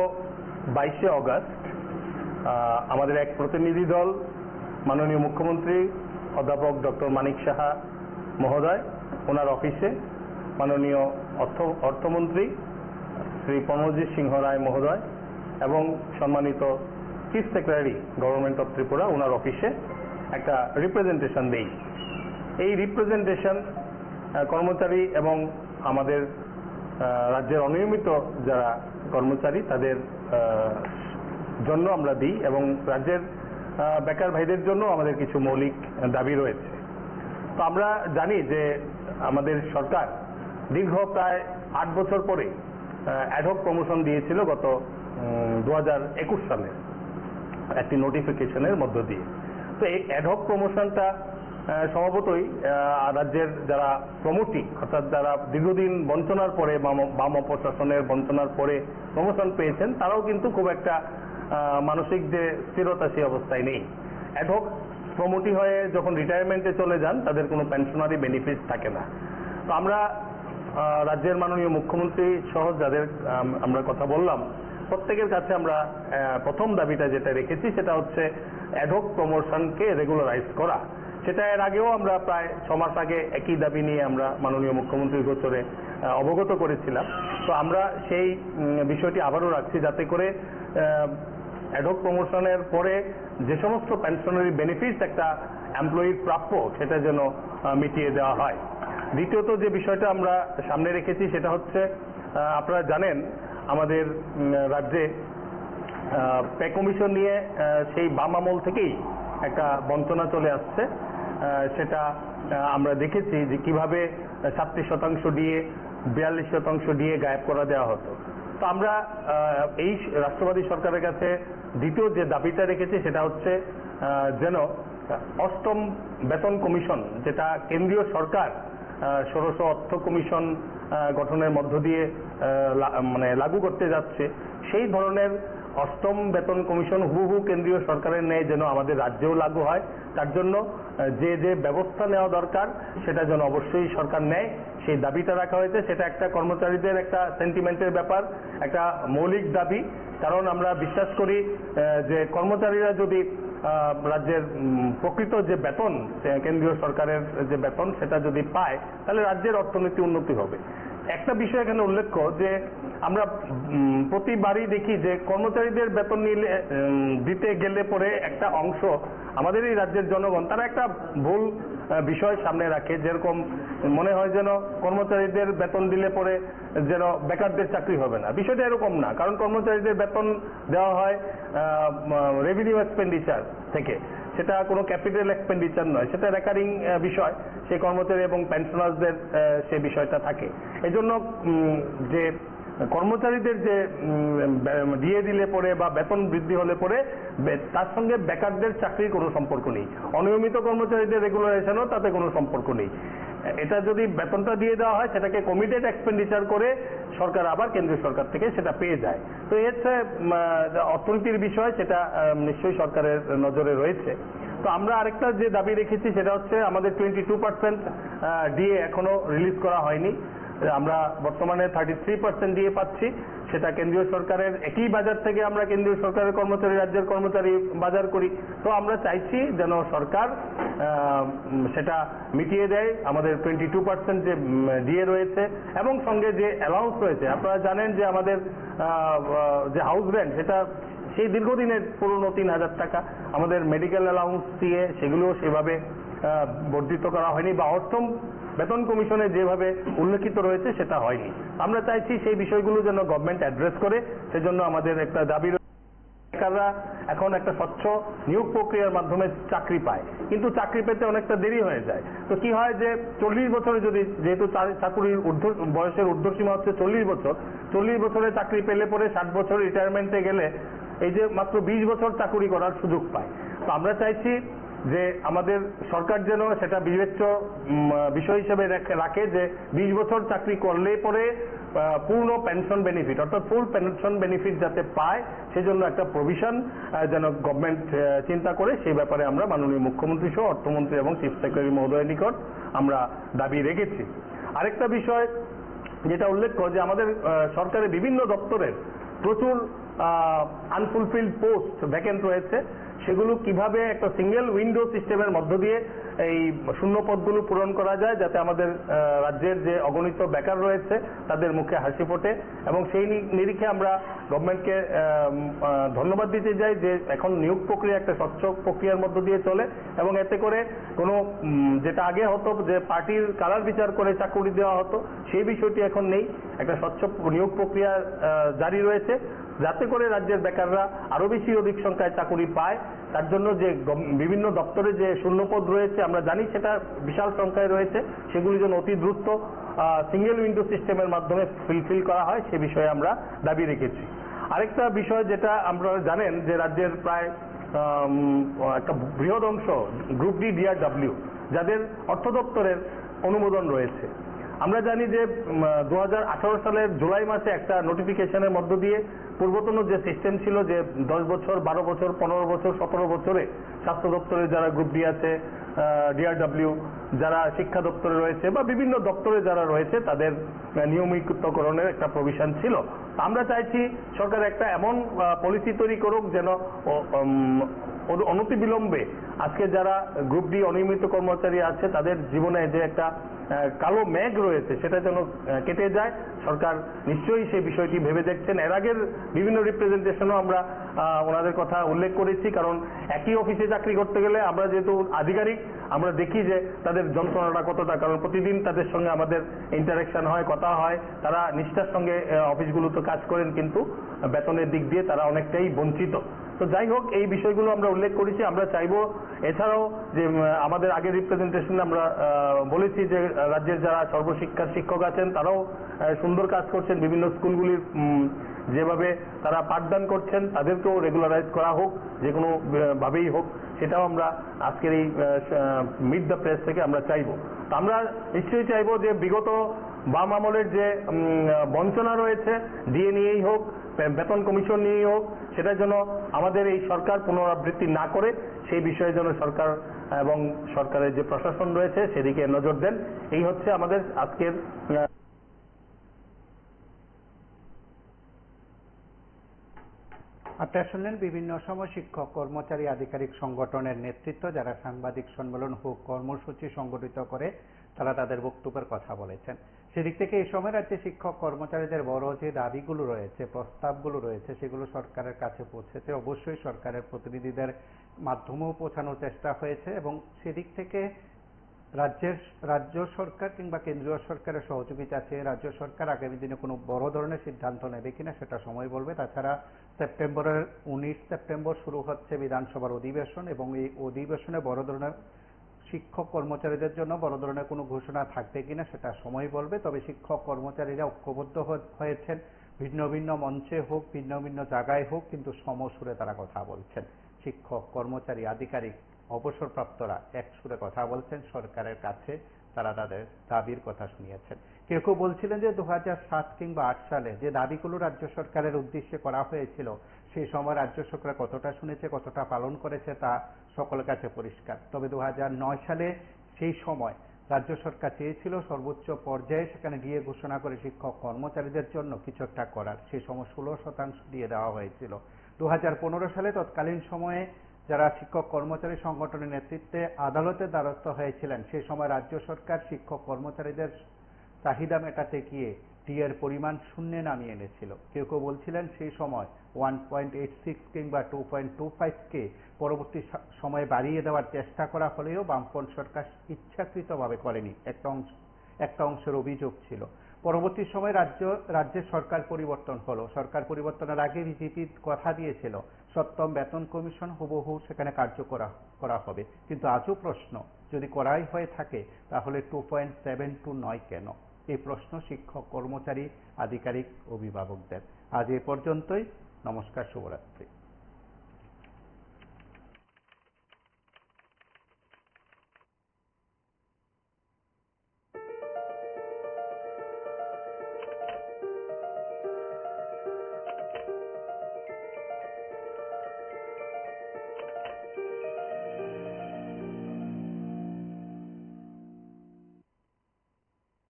22শে অগাস্ট আমাদের এক প্রতিনিধি দল মাননীয় মুখ্যমন্ত্রী অধ্যাপক ডক্টর মানিক সাহা মহোদয়, ওনার অফিসে মাননীয় অর্থমন্ত্রী শ্রী প্রণজিৎ সিংহ রায় মহোদয় এবং সম্মানিত chief secretary government of Tripura ওনার অফিসে একটা রিপ্রেজেন্টেশন দেই। এই রিপ্রেজেন্টেশন কর্মচারী এবং আমাদের রাজ্যের অনিয়মিত যারা কর্মচারী তাদের জন্য আমরা দিই, এবং রাজ্যের বেকার ভাইদের জন্য আমাদের কিছু মৌলিক দাবি রয়েছে। তো আমরা জানি যে আমাদের সরকার দীর্ঘ প্রায় 8 বছর পরে অ্যাডহক প্রমোশন দিয়েছিল গত 2021 সালে একটি নোটিফিকেশনের মধ্য দিয়ে। তো এই অ্যাডহক প্রমোশনটা স্বভাবতই রাজ্যের যারা প্রমোটি, অর্থাৎ যারা দীর্ঘদিন বঞ্চনার পরে বাম প্রশাসনের বঞ্চনার পরে প্রমোশন পেয়েছেন, তারাও কিন্তু খুব একটা মানসিক যে স্থিরতা সেই অবস্থায় নেই। অ্যাডহক প্রমোটি হয়ে যখন রিটায়ারমেন্টে চলে যান তাদের কোনো পেনশনারি বেনিফিট থাকে না। তো আমরা রাজ্যের মাননীয় মুখ্যমন্ত্রী সহ যাদের আমরা কথা বললাম, প্রত্যেকের কাছে আমরা প্রথম দাবিটা যেটা রেখেছি সেটা হচ্ছে অ্যাডহক প্রমোশনকে রেগুলারাইজ করা। সেটা এর আগেও আমরা প্রায় 6 মাস আগে একই দাবি নিয়ে আমরা মাননীয় মুখ্যমন্ত্রীর গোচরে অবগত করেছিলাম। তো আমরা সেই বিষয়টি আবারও রাখছি, যাতে করে অ্যাডহক প্রমোশনের পরে যে সমস্ত পেনশনারি বেনিফিটস একটা এমপ্লয়ির প্রাপ্য সেটা যেন মিটিয়ে দেওয়া হয়। দ্বিতীয়ত যে বিষয়টা আমরা সামনে রেখেছি সেটা হচ্ছে, আপনারা জানেন আমাদের রাজ্যে পে কমিশন নিয়ে সেই বাম আমল থেকেই একটা বঞ্চনা চলে আসছে। সেটা আমরা দেখেছি যে কিভাবে 37% দিয়ে 42% দিয়ে গায়েব করা দেওয়া হতো। তো আমরা এই রাষ্ট্রবাদী সরকারের কাছে দ্বিতীয় যে দাবিটা রেখেছি সেটা হচ্ছে যেন অষ্টম বেতন কমিশন, যেটা কেন্দ্রীয় সরকার ষোড়শ অর্থ কমিশন গঠনের মধ্য দিয়ে মানে লাগু করতে যাচ্ছে, সেই ধরনের অষ্টম বেতন কমিশন হুবহু কেন্দ্রীয় সরকারের ন্যায় যেন আমাদের রাজ্যেও লাগু হয়, তার জন্য যে যে ব্যবস্থা নেওয়া দরকার সেটা যেন অবশ্যই সরকার নেয়, সেই দাবিটা রাখা হয়েছে। সেটা একটা কর্মচারীদের একটা সেন্টিমেন্টের ব্যাপার, একটা মৌলিক দাবি। কারণ আমরা বিশ্বাস করি যে কর্মচারীরা যদি রাজ্যের প্রকৃত যে বেতন, কেন্দ্রীয় সরকারের যে বেতন সেটা যদি পায়, তাহলে রাজ্যের অর্থনীতি উন্নতি হবে। একটা বিষয় এখানে উল্লেখ্য যে আমরা প্রতিবারই দেখি যে কর্মচারীদের বেতন দিতে গেলে পরে একটা অংশ আমাদের এই রাজ্যের জনগণ তারা একটা ভুল বিষয় সামনে রাখে, যেরকম মনে হয় যেন কর্মচারীদের বেতন দিলে পরে যেন বেকারদের চাকরি হবে না। বিষয়টা এরকম না, কারণ কর্মচারীদের বেতন দেওয়া হয় রেভিনিউ এক্সপেন্ডিচার থেকে, সেটা কোনো ক্যাপিটাল এক্সপেন্ডিচার নয়, সেটা রেকারিং বিষয়, সেই কর্মচারী এবং পেনশনার্সদের সে বিষয়টা থাকে। এই জন্য যে কর্মচারীদের যে দিয়ে দিলে পরে বা বেতন বৃদ্ধি হলে পরে তার সঙ্গে বেকারদের চাকরির কোনো সম্পর্ক নেই, অনিয়মিত কর্মচারীদের রেগুলারাইজেশনও তাতে কোনো সম্পর্ক নেই। এটা যদি বেতনটা দিয়ে দেওয়া হয় সেটাকে কমিটেড এক্সপেন্ডিচার করে সরকার আবার কেন্দ্রীয় সরকার থেকে সেটা পেয়ে যায়। তো এর অর্থনীতির বিষয়, সেটা নিশ্চয়ই সরকারের নজরে রয়েছে। তো আমরা আরেকটা যে দাবি রেখেছি সেটা হচ্ছে আমাদের 22% ডিএ এখনো রিলিজ করা হয়নি। আমরা বর্তমানে 33% ডিএ পাচ্ছি, সেটা কেন্দ্রীয় সরকারের একই বাজার থেকে আমরা কেন্দ্রীয় সরকারের কর্মচারী, রাজ্যের কর্মচারী বাজার করি। তো আমরা চাইছি যেন সরকার সেটা মিটিয়ে দেয়, আমাদের 22% যে ডিএ রয়েছে এবং সঙ্গে যে অ্যালাউন্স রয়েছে। আপনারা জানেন যে আমাদের যে হাউস রেন্ট সেটা সেই দীর্ঘদিনের পুরনো 3000 টাকা, আমাদের মেডিকেল অ্যালাউন্স দিয়ে সেগুলোও সেভাবে বর্ধিত করা হয়নি বা অষ্টম বেতন কমিশনে যেভাবে উল্লেখিত রয়েছে সেটা হয়নি। আমরা চাইছি সেই বিষয়গুলো যেন গভর্নমেন্ট অ্যাড্রেস করে, সেজন্য আমাদের একটা দাবি বেকাররা এখন একটা স্বচ্ছ নিয়োগ প্রক্রিয়ার মাধ্যমে চাকরি পায়, কিন্তু চাকরি পেতে অনেকটা দেরি হয়ে যায়। তো কি হয় যে 40 বছরে যদি, যেহেতু চাকরির বয়সের ঊর্ধ্বসীমা হচ্ছে 40 বছর, 40 বছরে চাকরি পেলে পরে 60 বছর রিটায়ারমেন্টে গেলে এই যে মাত্র 20 বছর চাকরি করার সুযোগ পায়। তো আমরা চাইছি যে আমাদের সরকার যেন সেটা বিবেচ্য বিষয় হিসেবে রাখে যে 20 বছর চাকরি করলে পরে পূর্ণ পেনশন বেনিফিট, অর্থাৎ ফুল পেনশন বেনিফিট যাতে পায় সেজন্য একটা প্রভিশন যেন গভর্নমেন্ট চিন্তা করে, সেই ব্যাপারে আমরা মাননীয় মুখ্যমন্ত্রী সহ অর্থমন্ত্রী এবং চিফ সেক্রেটারি মহোদয়ের নিকট আমরা দাবি রেখেছি। আরেকটা বিষয় যেটা উল্লেখ্য যে আমাদের সরকারের বিভিন্ন দপ্তরের প্রচুর আনফুলফিল্ড পোস্ট ভ্যাকেন্ট রয়েছে, সেগুলো কিভাবে একটা সিঙ্গেল উইন্ডো সিস্টেমের মধ্য দিয়ে এই শূন্য পদগুলো পূরণ করা যায়, যাতে আমাদের রাজ্যের যে অগণিত বেকার রয়েছে তাদের মুখে হাসি ফোটে। এবং সেই নিরিখে আমরা গভর্নমেন্টকে ধন্যবাদ দিতে চাই যে এখন নিয়োগ প্রক্রিয়া একটা স্বচ্ছ প্রক্রিয়ার মধ্য দিয়ে চলে এবং এতে করে কোনো যেটা আগে হতো যে পার্টির কালার বিচার করে চাকরি দেওয়া হতো, সেই বিষয়টি এখন নেই। একটা স্বচ্ছ নিয়োগ প্রক্রিয়া জারি রয়েছে, যাতে করে রাজ্যের বেকাররা আরো বেশি অধিক সংখ্যায় চাকরি পায়। তার জন্য যে বিভিন্ন দপ্তরে যে শূন্যপদ রয়েছে আমরা জানি সেটা বিশাল সংখ্যায় রয়েছে, সেগুলি যেন অতি দ্রুত সিঙ্গেল উইন্ডো সিস্টেমের মাধ্যমে ফুলফিল করা হয়, সে বিষয়ে আমরা দাবি রেখেছি। আরেকটা বিষয় যেটা আপনারা জানেন যে রাজ্যের প্রায় একটা বৃহৎ অংশ গ্রুপ ডি ডিআরডব্লিউ যাদের অর্থ দপ্তরের অনুমোদন রয়েছে। আমরা জানি যে 2018 সালের জুলাই মাসে একটা নোটিফিকেশনের মধ্য দিয়ে পূর্বতন যে সিস্টেম ছিল যে 10 বছর, 12 বছর, 15 বছর, 17 বছরে স্বাস্থ্য দপ্তরে যারা গ্রুপ ডি আছে, ডিআরডব্লিউ যারা শিক্ষা দপ্তরে রয়েছে বা বিভিন্ন দপ্তরে যারা রয়েছে তাদের নিয়মিতকরণের একটা প্রভিশন ছিল। আমরা চাইছি সরকার একটা এমন পলিসি তৈরি করুক যেন অনতিবিলম্বে আজকে যারা গ্রুপ ডি অনিয়মিত কর্মচারী আছে তাদের জীবনে যে একটা কালো মেঘ রয়েছে সেটা যেন কেটে যায়। সরকার নিশ্চয়ই সেই বিষয়টি ভেবে দেখছেন। এর আগের বিভিন্ন রিপ্রেজেন্টেশনও আমরা ওনাদের কথা উল্লেখ করেছি, কারণ একই অফিসে চাকরি করতে গেলে আমরা যেহেতু আধিকারিক আমরা দেখি যে তাদের যন্ত্রণাটা কতটা, কারণ প্রতিদিন তাদের সঙ্গে আমাদের ইন্টারাকশন হয়, কথা হয়, তারা নিষ্ঠার সঙ্গে অফিসগুলোতে কাজ করেন, কিন্তু বেতনের দিক দিয়ে তারা অনেকটাই বঞ্চিত। তো যাই হোক, এই বিষয়গুলো আমরা উল্লেখ করেছি। আমরা চাইবো এছাড়াও যে আমাদের আগের রিপ্রেজেন্টেশনে আমরা বলেছি যে রাজ্যের যারা সর্বশিক্ষার শিক্ষক আছেন তারাও সুন্দর কাজ করছেন, বিভিন্ন স্কুলগুলির যেভাবে তারা পাঠদান করছেন তাদেরকেও রেগুলারাইজ করা হোক, যে কোনো ভাবেই হোক, সেটাও আমরা আজকের এই মিট দ্য প্রেস থেকে আমরা চাইবো। তো আমরা নিশ্চয়ই চাইবো যে বিগত বাম আমলের যে বঞ্চনা রয়েছে ডিএ নিয়েই হোক, বেতন কমিশন নিয়েও সেটার জন্য আমাদের এই সরকার পুনরাবৃত্তি না করে সেই বিষয়ের জন্য সরকার এবং সরকারের যে প্রশাসন রয়েছে সেদিকে নজর দেন। এই হচ্ছে আমাদের আজকের আপনারা শুনলেন বিভিন্ন সময় শিক্ষক কর্মচারী আধিকারিক সংগঠনের নেতৃত্ব যারা সাংবাদিক সম্মেলন ও কর্মসূচি সংগঠিত করে তারা তাদের বক্তব্যের কথা বলেছেন। সেদিক থেকে এই সময় রাজ্যে শিক্ষক কর্মচারীদের বড় যে দাবিগুলো রয়েছে, প্রস্তাবগুলো রয়েছে, সেগুলো সরকারের কাছে পৌঁছেছে। অবশ্যই সরকারের প্রতিনিধিদের মাধ্যমেও পৌঁছানোর চেষ্টা হয়েছে এবং সেদিক থেকে রাজ্য সরকার কিংবা কেন্দ্রীয় সরকারের সহযোগিতা চেয়ে রাজ্য সরকার আগামী দিনে কোনো বড় ধরনের সিদ্ধান্ত নেবে কিনা সেটা সময় বলবে। তাছাড়া সেপ্টেম্বরের 19 সেপ্টেম্বর শুরু হচ্ছে বিধানসভার অধিবেশন এবং এই অধিবেশনে বড় ধরনের শিক্ষক কর্মচারীদের জন্য বড় ধরনের কোনো ঘোষণা থাকবে কিনা সেটা সময় বলবে। তবে শিক্ষক কর্মচারীরা ঐক্যবদ্ধ হয়েছেন, ভিন্ন ভিন্ন মঞ্চে হোক, ভিন্ন ভিন্ন জায়গায় হোক, কিন্তু সমসুরে তারা কথা বলছেন। শিক্ষক কর্মচারী আধিকারিক অবসরপ্রাপ্তরা এক সুরে কথা বলছেন, সরকারের কাছে তারা তাদের দাবির কথা শুনিয়েছেন। কেউ কেউ বলছিলেন যে 2007 কিংবা 8 সালে যে দাবিগুলো রাজ্য সরকারের উদ্দেশ্যে করা হয়েছিল সেই সময় রাজ্য সরকার কতটা শুনেছে, কতটা পালন করেছে তা সকলের কাছে পরিষ্কার। তবে 2009 সালে সেই সময় রাজ্য সরকার চেয়েছিল সর্বোচ্চ পর্যায়ে সেখানে গিয়ে ঘোষণা করে শিক্ষক কর্মচারীদের জন্য কিছু একটা করার। সেই সময় 16% দিয়ে দেওয়া হয়েছিল। 2015 সালে তৎকালীন সময়ে যারা শিক্ষক কর্মচারী সংগঠনের নেতৃত্বে আদালতের দ্বারস্থ হয়েছিলেন সেই সময় রাজ্য সরকার শিক্ষক কর্মচারীদের চাহিদা মেটাতে গিয়ে ডিএর পরিমাণ শূন্যে নামিয়ে এনেছিল। কেউ কেউ বলছিলেন সেই সময় 1.86 কিংবা 2.25কে পরবর্তী সময়ে বাড়িয়ে দেওয়ার চেষ্টা করা হলেও বামফ্রন্ট সরকার ইচ্ছাকৃতভাবে করেনি, একটা অংশের অভিযোগ ছিল। পরবর্তী সময় রাজ্যের সরকার পরিবর্তন হলো। সরকার পরিবর্তনের আগে বিজেপি কথা দিয়েছিল 7ম বেতন কমিশন হুবহু সেখানে কার্যকর করা হবে, কিন্তু আজও প্রশ্ন যদি করাই হয়ে থাকে তাহলে 2.72 কেন? এই প্রশ্ন শিক্ষক কর্মচারী আধিকারিক অভিভাবকদের। আজ এ পর্যন্তই। নমস্কার, শুভরাত্রি।